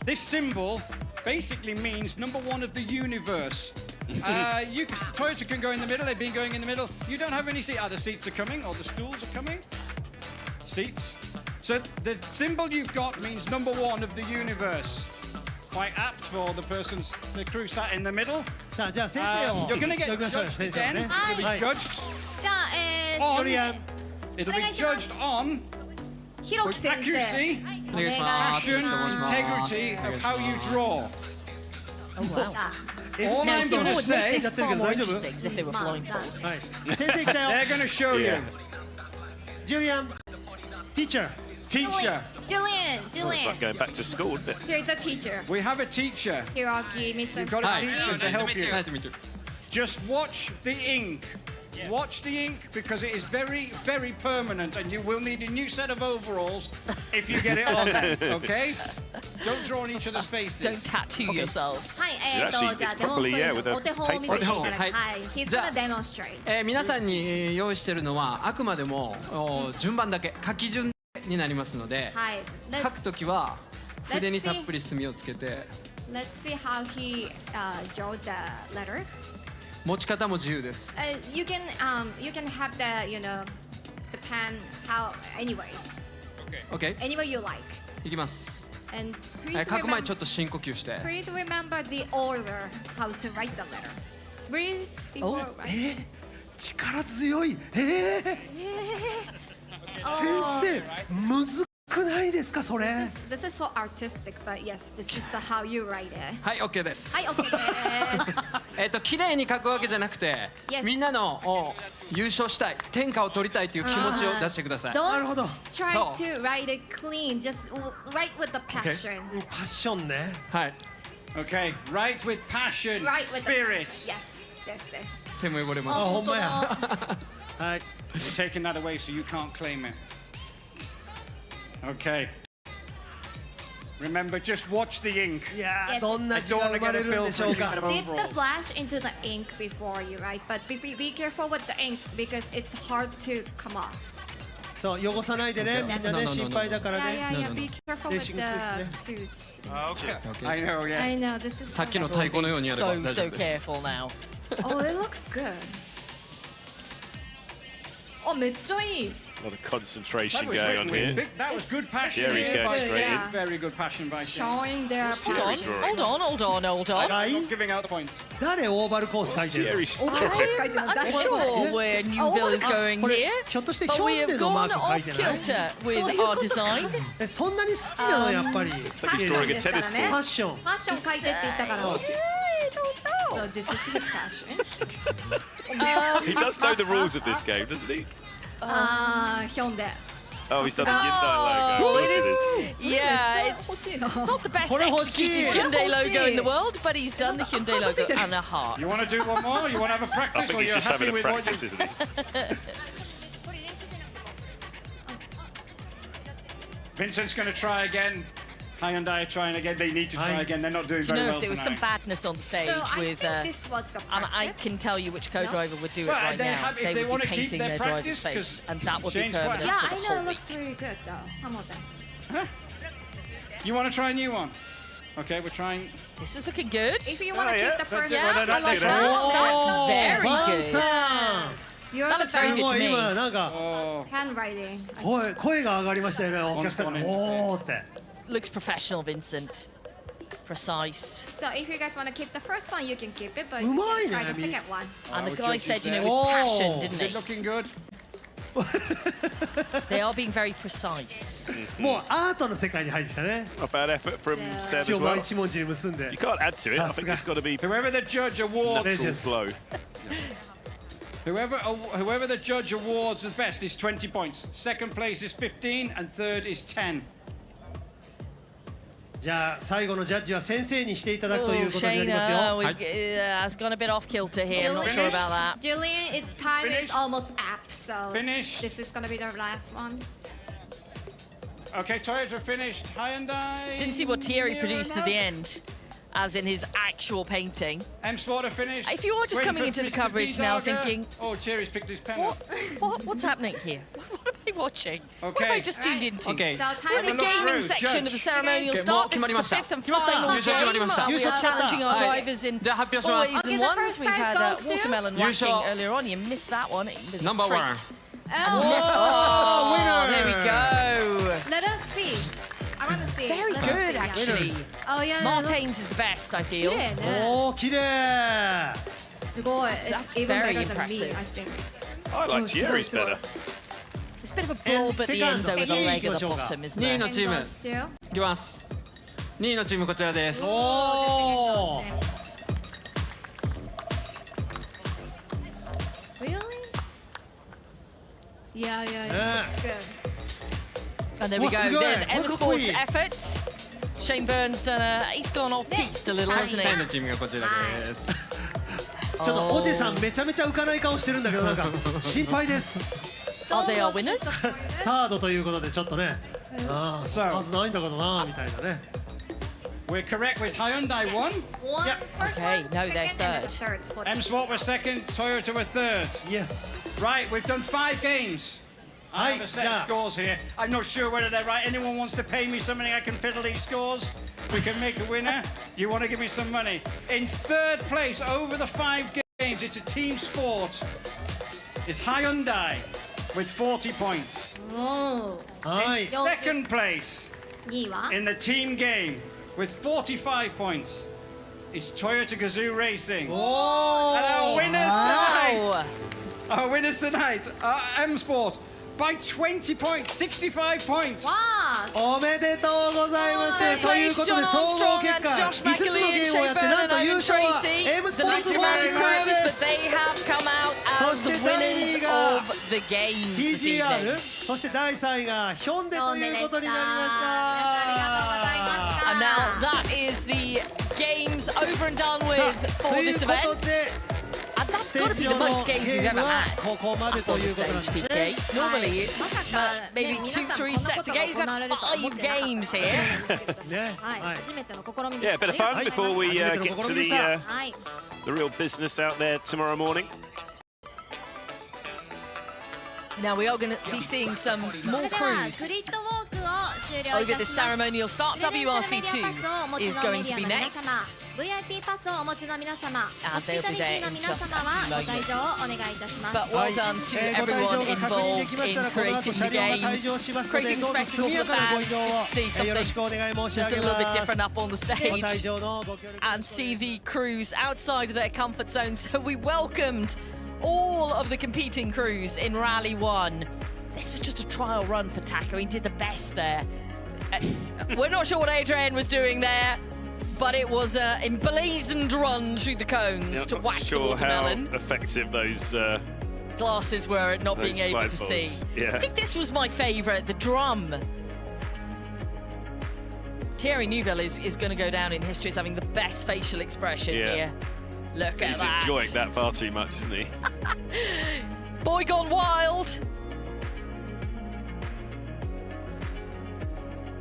This symbol basically means number one of the universe. Toyota can go in the middle. They've been going in the middle. You don't have any seats. The seats are coming, or the stools are coming. Seats. So the symbol you've got means number one of the universe. Quite apt for the crew sat in the middle. さあじゃあ先生を You're going to 呼 get びましょうよ judged 先生を again. ね You'll be はい judged じゃあ、on. ジュリアン It'll be お願いします judged on ひろき先生。 accuracy, お願いします passion, integrity of how you draw. Oh, wow. All Now, I'm see, going what to would make say, this far more interesting is if they were blindfolded. はい先生来たよ they're going to show you. Yeah. ジュリアン teacher Teacher. Julian, Well, it's like Julian. going back to school, isn't it? Here's a teacher. We have a teacher. Hiroki, Mr. You've got a teacher to help you. Nice to meet you. Just watch the ink. Watch the ink because it is very, very permanent and you will need a new set of overalls if you get it on them, okay? Don't draw on each other's faces. Don't tattoo yourselves. はい、actually, じゃあ it's デモンスト probably, レ yeah, ーシ with ョン a お手本を見せていただきはいはい。He's じゃあ gonna demonstrate. 皆さんに用意しているのはあくまでも順番だけ書き順になりますのではい。書くときは筆にたっぷり墨をつけて Let's see how he drew the letter. 持ち方も自由です You can have the the pen how anyways. OK? Any way you like. いきます And 書 please く前ちょ remember, っと深呼吸して please remember the order how to write the letter. Breathe before writing. 力強い先生むずくないですかそれ This is so artistic, but yes, this is how you write it. はい OK ですはい、OK です。綺麗に書くわけじゃなくて Yes. みんなの優勝したい天下を取りたいという気持ちを出してください Don't ほど try So. to write it clean. Just write with the passion. パッションねはい Okay, write with passion, Write with spirit. The, yes, yes, yes. 手も汚れあますほんまやはい We're taking that away so you can't claim it. Okay. Remember, just watch the ink. いやー、 Yes. どんな字が生まれるんでしょうか。 Dip the flash into the ink before you write, but be careful with the ink because it's hard to come off. そう、汚さないでね、みんなね、心配だから Yeah, ね。 yeah, yeah. Be careful with the suits. I know, yeah. I know, this is さっきの太鼓のようにやれば大丈 So 夫です careful now. Oh, it looks good. あ、めっちゃいい。 A lot of concentration That was going on written with here. big- that was good passion. Jerry's here going by straight Jerry. in. Very good passion by Jerry. Showing their What's Jerry passion. drawing? Hold on. I'm not giving out the points. 誰オーバルコース書いてるの？ Jerry's I'm not sure where Newville is going これ here, ひょっとしてヒ but ョ we ンデ have のマ gone ーク書い off てない？ kilter with our design. え、そんなに好きなのやっぱり。 It's like he's drawing a tennis フ ball. ァッション。ファッション書いてって言ったから。 Oh, So this is his passion. he does know the rules of this game, doesn't he? ヒョンデ。 Oh, he's done the Hyundai logo. Of course it is. Yeah, it's not the best executed Hyundai logo in the world, but he's done the Hyundai logo and a heart. You want to do one more? You want to have a I practice, think or he's you're just happy having a with what practice, you... isn't he? Vincent's going to try again. Hyundai are trying again. They need to try again. They're not doing Do you very know well if there was some tonight. badness on stage So I with, think this was the and I practice. can tell you which co-driver would do it Well, right they now. have- if They they would wanna be keep painting their their driver's practice, face, 'cause and that would be Shane's quite- permanent Yeah, for I the know whole it week. looks really good though. Some of them. You want to try a new one? Okay, we're trying. This is looking good. If you want to yeah. keep the first Yeah, one, I like good. that. That's very ワン good. さ you're That the looks very ん。 good す to ごい me. 今なんか Oh, handwriting. 声が上がりましたよね。お客さんがおーって。 Looks professional, Vincent. Precise. So if you guys want to keep the first one, you can keep it, but you うまい can ね try the second one. And the Oh, guy judges said, you know, there. with passion, Oh. didn't is it he? looking good? They are being very precise. もうアートの世界に入ってきたね。 Not bad effort from Seb 一 as 応まあ well. 一文字に結んで You。can't add to it. I think it's got to be Whoever the judge awards, natural flow. whoever the judge awards the best is 20 points. Second place is 15, and third is 10. じゃあ最後のジャッジは先生にしていただく Oh, ということになります Shayna よ。 has gone a bit off kilter here. I'm not sure about that. Julian, its time Finish. is almost up, so Finish. this is gonna be the last one. Okay, Toyota finished. Hyundai. Didn't see what Thierry near produced at the enough. end, as in his actual painting. M Sport finished. If you are just Waiting coming for into the Mr. coverage now Diesager. thinking, Oh, Thierry's picked his pen What? up. What's happening here? What am I watching? What have Okay. I just tuned into? Okay. So We're in time the is gaming through. section of the Judge. ceremonial Okay, start. This is the もう決まりました fifth and 決まった final 優勝決まり game. ました We 優 are 勝決まった challenging our はい drivers in じゃあ発表します boys Okay, and the ones. first We've had prize goes to- watermelon 優 whacking 勝 earlier on. You missed that one. It was a Number treat. one. Oh, Oh, there we go. let us see. I want to see. Very Let us good, see. actually. Oh yeah, Martins is the best, I feel. 綺麗ね。おー綺麗。すごい。That's It's even very better than me, impressive. I think. I like Oh, Thierry's sure. better. It's a bit of a blob at the end, though, with a leg at the bottom, isn't 2位 there? のチーム And goes to- いきます2位のチームこちらですおー。 Really? Yeah, yeah, yeah. Yeah. Good. And there we go. What's the There's good? Emma What's the Sports point? efforts. Shane Burns done a. He's gone off piste a little, hasn't 3位 he? のチームがこちらですちょっとおじさんめちゃめちゃ浮かない顔してるんだけどなんか心配です。 Are they our winners? サードということでちょっとね。ああ、数ないんだけどなみたいなね。 We're correct with Hyundai won. One first Okay, one, no, they're second, and then third. third. M Sport were second. Toyota were third. Yes. Right, we've done 5 games. I have a set of yeah. scores here. I'm not sure whether they're right. Anyone wants to pay me something, I can fiddle these scores. We can make a winner. You want to give me some money. In third place over the 5 games, it's a team sport. It's Hyundai with 40 points. Oh. Hi. In second place 2位は in the team game with 45 points is Toyota Gazoo Racing. Oh. And our winners tonight, Wow. our winners tonight are M Sport by 20 points, 65 points. わあ。おめでとうございます。 Third という place, ことで John 総合 Armstrong 結 and 果 Josh 5つのゲ McAlee ー and ムを Shane やって Byrne なん and と優 Ivan 勝は Tracy. M ス The ポー least ツ amount 40 of から crews, で but す。 they have come out as the そして第 winners 2位が of the games this TGR evening. そして第3位がヒョンデということになりました。And now that is the games over and done with for という this こ event. とで And that That's got to be the most games we've ever had up on the stage, PK. Normally it's maybe 2-3 sets of games. We've had 5 games here. Yeah, a bit of fun before we get to the real business out there tomorrow morning. Now we are going to be seeing some more crews over the ceremonial start. WRC2 is going to be next. And they'll be there in just a few moments. But well done to everyone involved in creating the games, creating spectacle for the fans. Good to see something just a little bit different up on the stage and see the crews outside of their comfort zone. So we welcomed all of the competing crews in Rally 1. This was just a trial run for Taco. He did the best there. We're not sure what Adrian was doing there, but it was an emblazoned run through the cones to whack the watermelon. How effective those glasses were at not being able to see. Yeah. I think this was my favourite, the drum. Thierry Neuville is going to go down in history as having the best facial expression here. Look at that. He's enjoying that far too much, isn't he? Boy gone wild.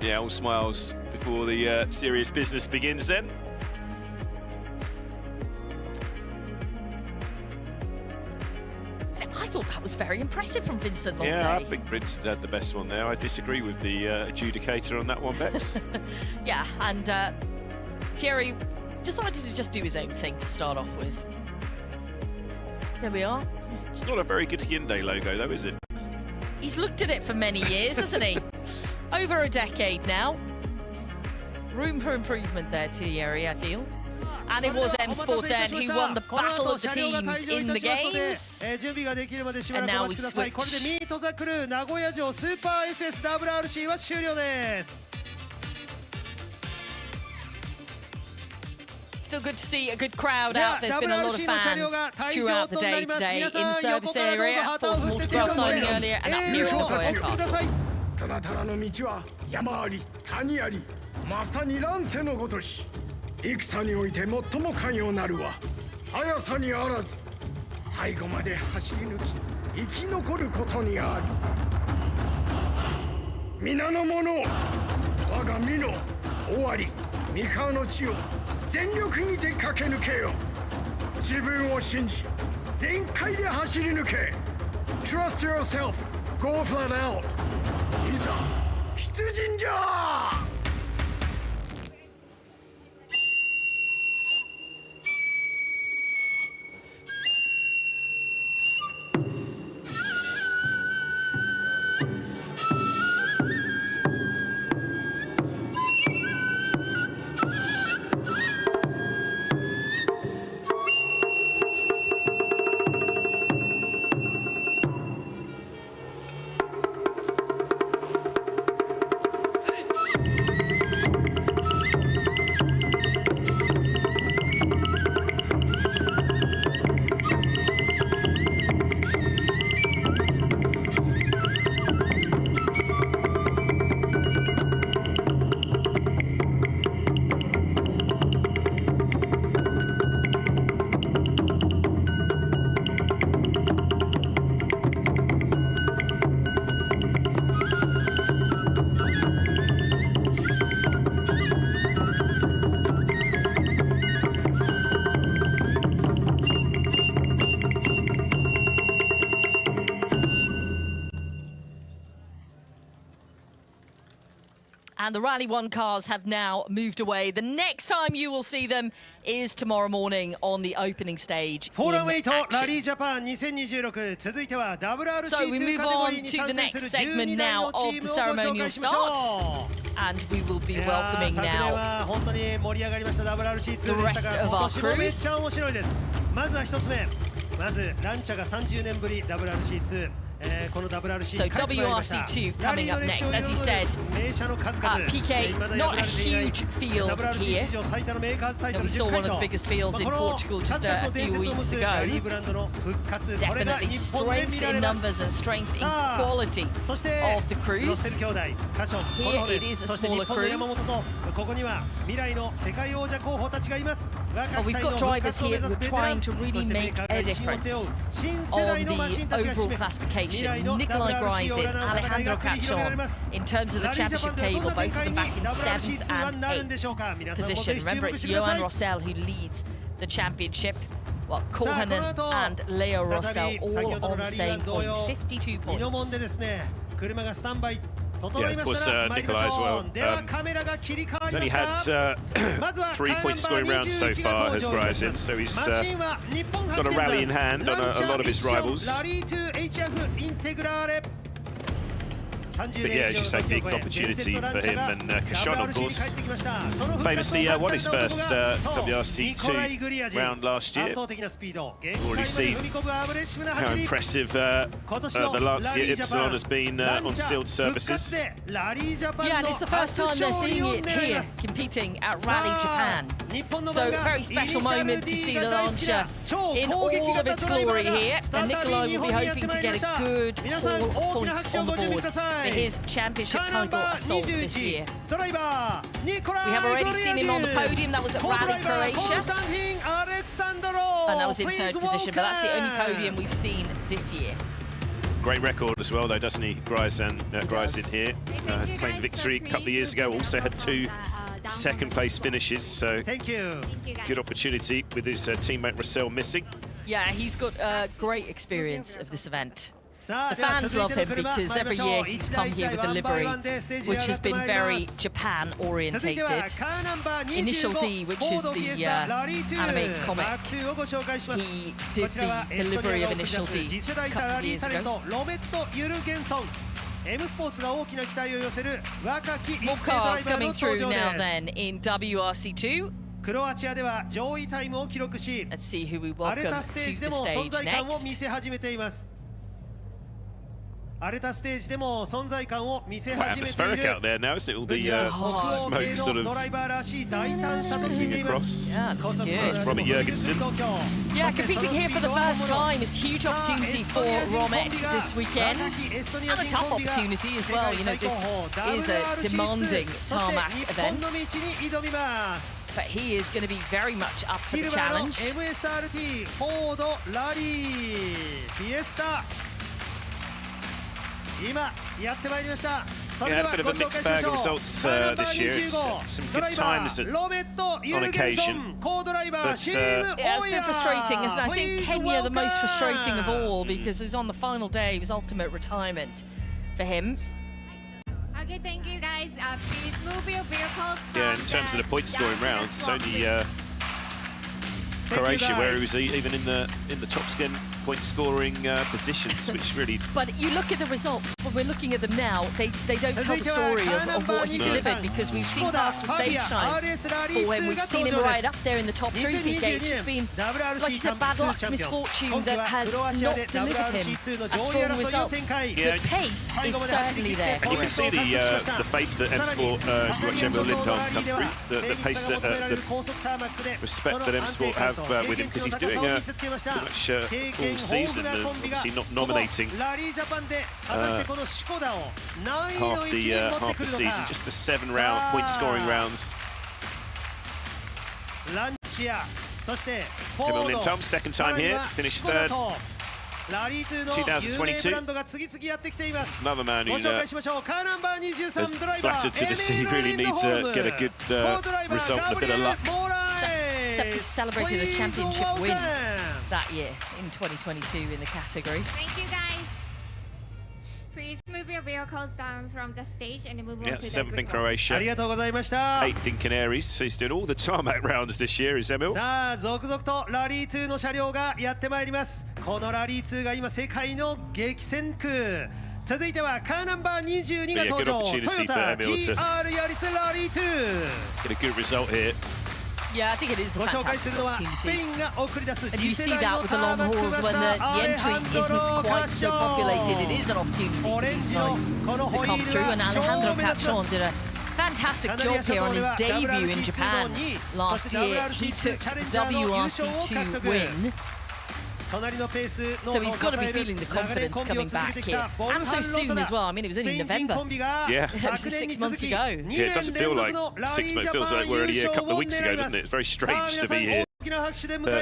Yeah, all smiles before the serious business begins then. I thought that was very impressive from Vincent Longley. Yeah, I think Vincent had the best one there. I disagree with the adjudicator on that one, Bex. Yeah, and Thierry decided to just do his own thing to start off with. There we are. It's not a very good Hyundai logo though, is it? He's looked at it for many years, hasn't he? Over a decade now. Room for improvement there, Thierry, I feel. And it was M Sport then who won the battle of the teams in the games. And now we switch. Still good to see a good crowd out. There's been a lot of fans throughout the day today in the service area for some autograph signing earlier and up here at Nagoya Castle. ただただの道は山あり谷ありまさに乱世のごとし戦において最も寛容なるは速さにあらず最後まで走り抜き生き残ることにある皆の者我が身の終わり三河の地を全力にて駆け抜けよ自分を信じ全開で走り抜け Trust yourself Go flat out いざ出陣じゃAnd the Rally 1 cars have now moved away. The next time you will see them is tomorrow morning on the opening stage. FORUM8 Rally Japan 2026続いては WRC So we move on to the next segment now of the ceremonial start. And we will be welcoming now the rest of our crews. まずは1つ目。まずランチャが30年ぶり WRC2。So WRC2 coming up next, as you said, PK, not a huge field here. We saw one of the biggest fields in Portugal just a few weeks ago. Definitely strength in numbers and strength in quality of the crews. Here it is a smaller crew. Well, we've got drivers here who are trying to really make a difference on the overall classification. Nikolai Greisin, Alejandro Cachon, in terms of the championship table, both of them back in 7th and 8th position. Remember, it's Johan Rossell who leads the championship. Well, Korhonen and Leo Rossell all on the same points, 52 points. Yeah, of course, Nikolai as well. He's only had 3 point scoring rounds so far, has Greisin, so he's got a rally in hand on a lot of his rivals. But yeah, as you say, big opportunity for him. And Cachon, of course, famously won his first WRC 2 round last year. Already seen how impressive the Lancia Ypsilon has been on sealed surfaces. Yeah, and it's the first time they're seeing it here, competing at Rally Japan. So, very special moment to see the Lancia in all of its glory here. And Nikolai will be hoping to get a good haul of points on the board for his championship title assault this year. We have already seen him on the podium. That was at Rally Croatia. And that was in 3rd position, but that's the only podium we've seen this year. Great record as well, though, doesn't he? Greisin here. Claimed victory a couple of years ago. Also had 2 second-place finishes, so good opportunity with his teammate Rossell missing. Yeah, he's got great experience of this event. The fans love him because every year he's come here with a livery which has been very Japan-orientated. Initial D, which is the anime comic, he did the livery of Initial D just a couple of years ago. More cars coming through now then in WRC2. Let's see who we welcome to the stage next. Quite atmospheric out there now, isn't it? All the smoke sort of moving across. Yeah, that's good. Robert Jurgensen. Yeah, competing here for the first time is a huge opportunity for Romet this weekend. And a tough opportunity as well. You know, this is a demanding tarmac event. But he is going to be very much up for the challenge. Yeah, a bit of a mixed bag of results this year. It's some good times on occasion. But yeah, it's been frustrating, isn't it? I think Kenya the most frustrating of all because it was on the final day, it was ultimate retirement for him. Okay, thank you guys. Please move your vehicles. Yeah, in terms of the point scoring rounds, it's only Croatia where he was even in the top skin point scoring positions, which really... But you look at the results, when we're looking at them now, they don't tell the story of what he delivered, because we've seen faster stage times for him. We've seen him right up there in the top 3 PK. It's just been, like you said, bad luck, misfortune that has not delivered him a strong result. The pace is certainly there. And you can see the faith that M-Sport, if you watch Emil Lindholm come through, the pace that, the respect that M-Sport have with him, because he's doing a pretty much full season and obviously not nominating half the season, just the 7 point scoring rounds. Emil Lindholm, second time here, finished 3rd. 2022. Another man who is flattered to see he really needs to get a good result and a bit of luck. Celebrated a championship win that year in 2022 in the category. Thank you guys. Please move your vehicles down from the stage and move on to the 7th in Croatia, 8th in Canaries. So he's doing all the tarmac rounds this year, is Emil? 続々とラリー2の車両がやってまいります。このラリー2が今世界の激戦区。続いてはカーナンバー22が登場。トヨタ GR ヤリスラリー2。Get a good result here. Yeah, I think it is a fantastic opportunity. And you see that with the long hauls when the entry isn't quite so populated. It is an opportunity for these guys to come through. And Alejandro Cachon did a fantastic job here on his debut in Japan last year. He took the WRC2 win So he's got to be feeling the confidence coming back here. And so soon as well. I mean, it was only November. Yeah. It was just 6 months ago. Yeah, it doesn't feel like 6 months. It feels like we're only here a couple of weeks ago, doesn't it? It's very strange to be here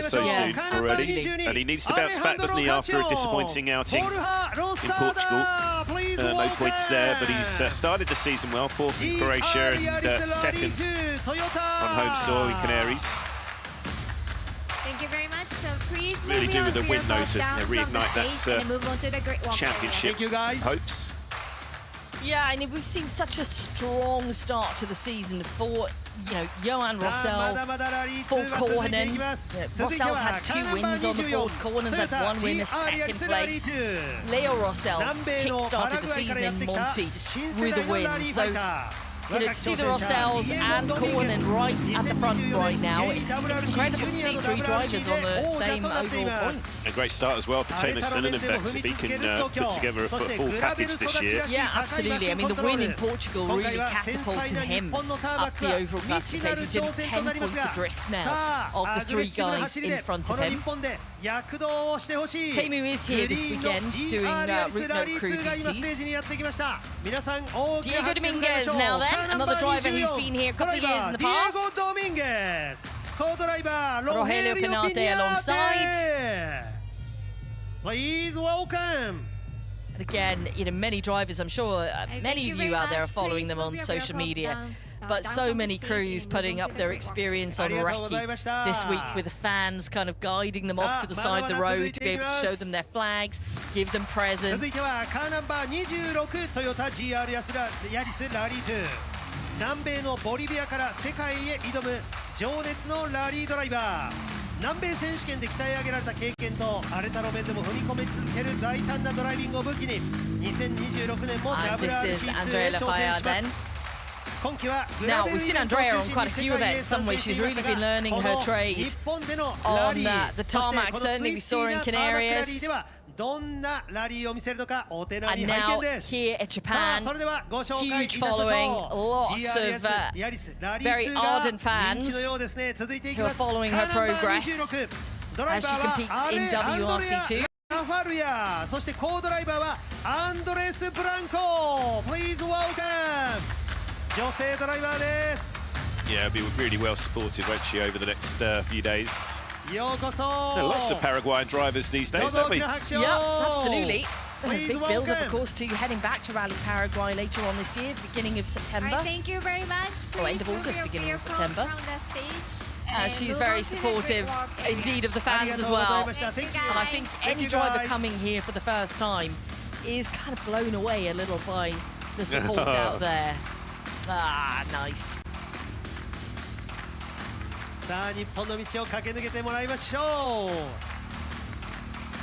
so soon already. And he needs to bounce back, doesn't he, after a disappointing outing in Portugal. No points there, but he's started the season well. 4th in Croatia and 2nd on home soil in Canaries. Thank you very much. So please really do with a win though to reignite that championship hopes. Yeah, and we've seen such a strong start to the season for, you know, Johan Rossell, for Korhonen. Rossell's had 2 wins on the board. Korhonen's had 1 win, a 2nd place. Leo Rossell kick-started the season in Monty with a win. So, you know, to see the Rossells and Korhonen right at the front right now, it's incredible to see 3 drivers on the same overall points. A great start as well for Teemu Selännebergs if he can put together a full package this year. Yeah, absolutely. I mean, the win in Portugal really catapulted him up the overall classification. He's only 10 points adrift now of the 3 guys in front of him. Teemu is here this weekend doing route note crew duties. Diego Dominguez now then, another driver who's been here a couple of years in the past. Rogelio Pinate alongside. Please welcome. And again, you know, many drivers, I'm sure many of you out there are following them on social media. But so many crews putting up their experience on recce this week with the fans kind of guiding them off to the side of the road to be able to show them their flags, give them presents. 南米のボリビアから世界へ挑む情熱のラリードライバー。南米選手権で鍛え上げられた経験と荒れた路面でも踏み込み続ける大胆なドライビングを武器に2026年も WRC2 へ挑戦します。 Now, we've seen Andrea on quite a few events, some way she's really been learning her trade on the tarmac. Certainly we saw in Canarias. And now here at Japan, huge following, lots of very ardent fans who are following her progress as she competes in WRC2. そしてコードライバーはアンドレス・ブランコ。 Please welcome 女性ドライバーです。 Yeah, be really well supported, won't she, over the next few days? ようこそ。 Lots of Paraguayan drivers these days, don't we? Yeah, absolutely. A big build-up, of course, to heading back to Rally Paraguay later on this year, beginning of September. Thank you very much. Or end of August, beginning of September. She's very supportive, indeed, of the fans as well. And I think any driver coming here for the first time is kind of blown away a little by the support out there. Ah, nice. さあ日本の道を駆け抜けてもらいましょう。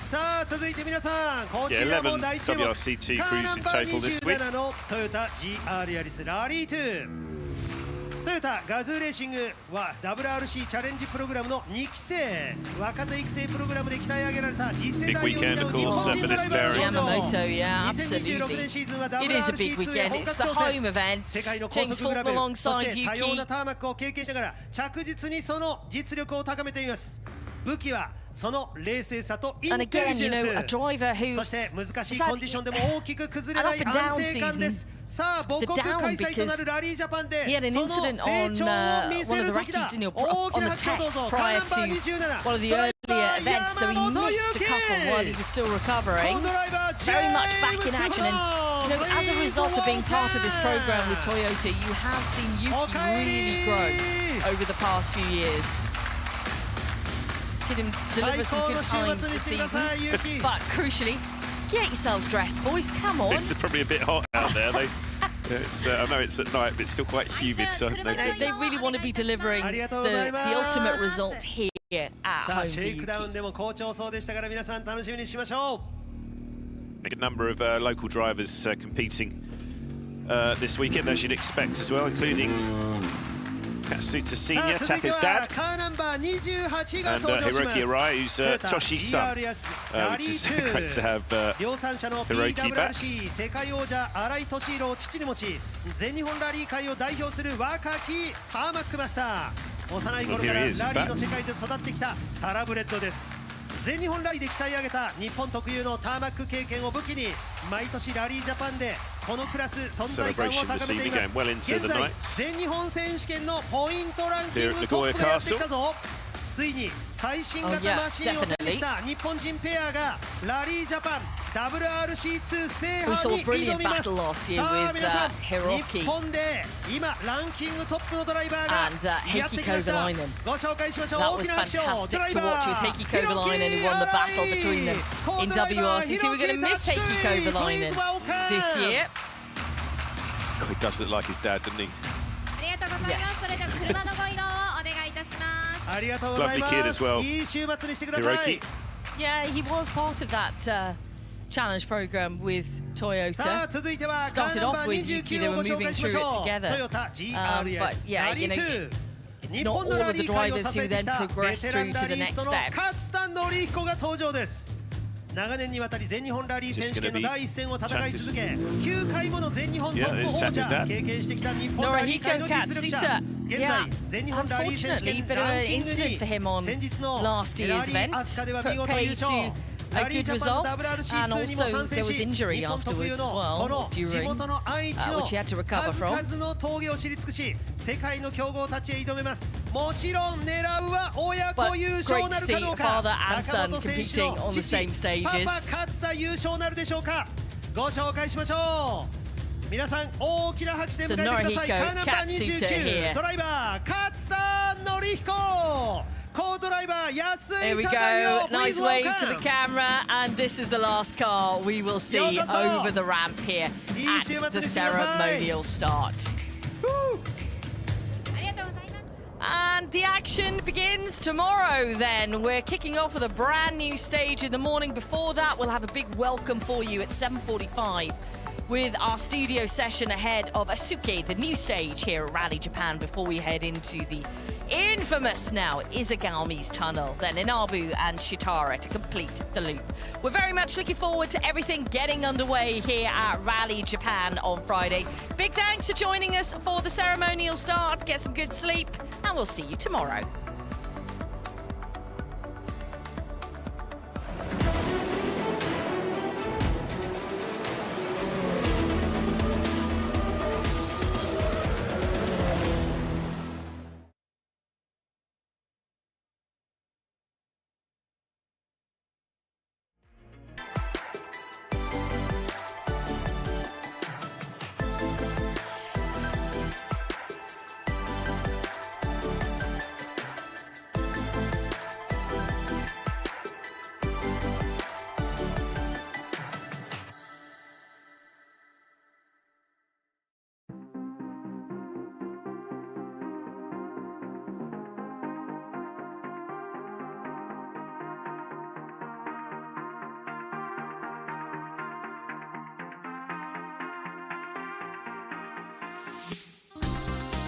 さあ続いて皆さんこちらも大注目。WRC2 crews in total this week. のトヨタ GR ヤリスラリー2。トヨタガズーレーシングは WRC チャレンジプログラムの2期生若手育成プログラムで鍛え上げられた次世代を担う日本人ドライバーの登場。 yeah, absolutely. It is a big weekend. It's the home event. James Fulton alongside Yuki. 多様なターマックを経験しながら着実にその実力を高めています。武器はその冷静さとインテリジェンス。そして難しいコンディションでも大きく崩れない安定感です。さあ母国開催となるラリージャパンでその成長を見せる時だ。大きな拍手をどうぞ。カーナンバー27 one of the earlier events, so he missed a couple while he was still recovering. Very much back in action, and you know, as a result of being part of this program with Toyota, you have seen Yuki really grow over the past few years. Seen him deliver some good times this season, but crucially, get yourselves dressed, boys. Come on. It's probably a bit hot out there. I know it's at night, but it's still quite humid. So they really want to be delivering the ultimate result here at home for Yuki. A number of local drivers competing this weekend, as you'd expect as well, including Katsuta Senior, Taka's dad, and Hiroki Arai, who's Toshi's son, which is great to have Hiroki back. 世界王者荒井俊弘を父に持ち全日本ラリー界を代表する若きターマックマスター。幼い頃からラリーの世界で育ってきたサラブレッドです。全日本ラリーで鍛え上げた日本特有のターマック経験を武器に毎年ラリージャパンでこのクラス存在感を高めています。現在全日本選手権のポイントランキングトップでやってきたぞ。ついに最新型マシンを手にした日本人ペアがラリージャパン WRC2 制覇に挑みます。さあ皆さん、日本で今ランキングトップのドライバーがやってきました。ご紹介しましょう。 That was fantastic to watch. It was Heikki Kovalainen who won the battle between them in WRC2. We're going to miss Heikki Kovalainen this year. He does look like his dad, doesn't he? Lovely kid as well. Hiroki. Yeah, he was part of that challenge program with Toyota. Started off with Yuki, they were moving through it together. But yeah, you know, it's not all of the drivers who then progress through to the next steps. 長年にわたり全日本ラリー選手権の第一線を戦い続け9回もの全日本トップ王者経験してきた日本ラリー界の実力者現在全日本ラリー選手権ランキング2位先日のラリーアスカでは見事優勝ラリージャパンの WRC2 にも参戦し日本特有のこの地元の愛知の数々の峠を知り尽くし世界の強豪たちへ挑めます。もちろん狙うは親子優勝なるかどうか中本選手の父パパ勝田優勝なるでしょうか。ご紹介しましょう。皆さん大きな拍手で迎えてください。カーナンバー29ドライバー勝田紀彦。Here we go, nice wave to the camera, and this is the last car we will see over the ramp here at the ceremonial start. And the action begins tomorrow then. We're kicking off with a brand new stage in the morning. Before that, we'll have a big welcome for you at 7:45. With our studio session ahead of Asuke, the new stage here at Rally Japan, before we head into the infamous now Izagami's tunnel, then Inabu and Shitara to complete the loop. We're very much looking forward to everything getting underway here at Rally Japan on Friday. Big thanks for joining us for the ceremonial start. Get some good sleep, and we'll see you tomorrow.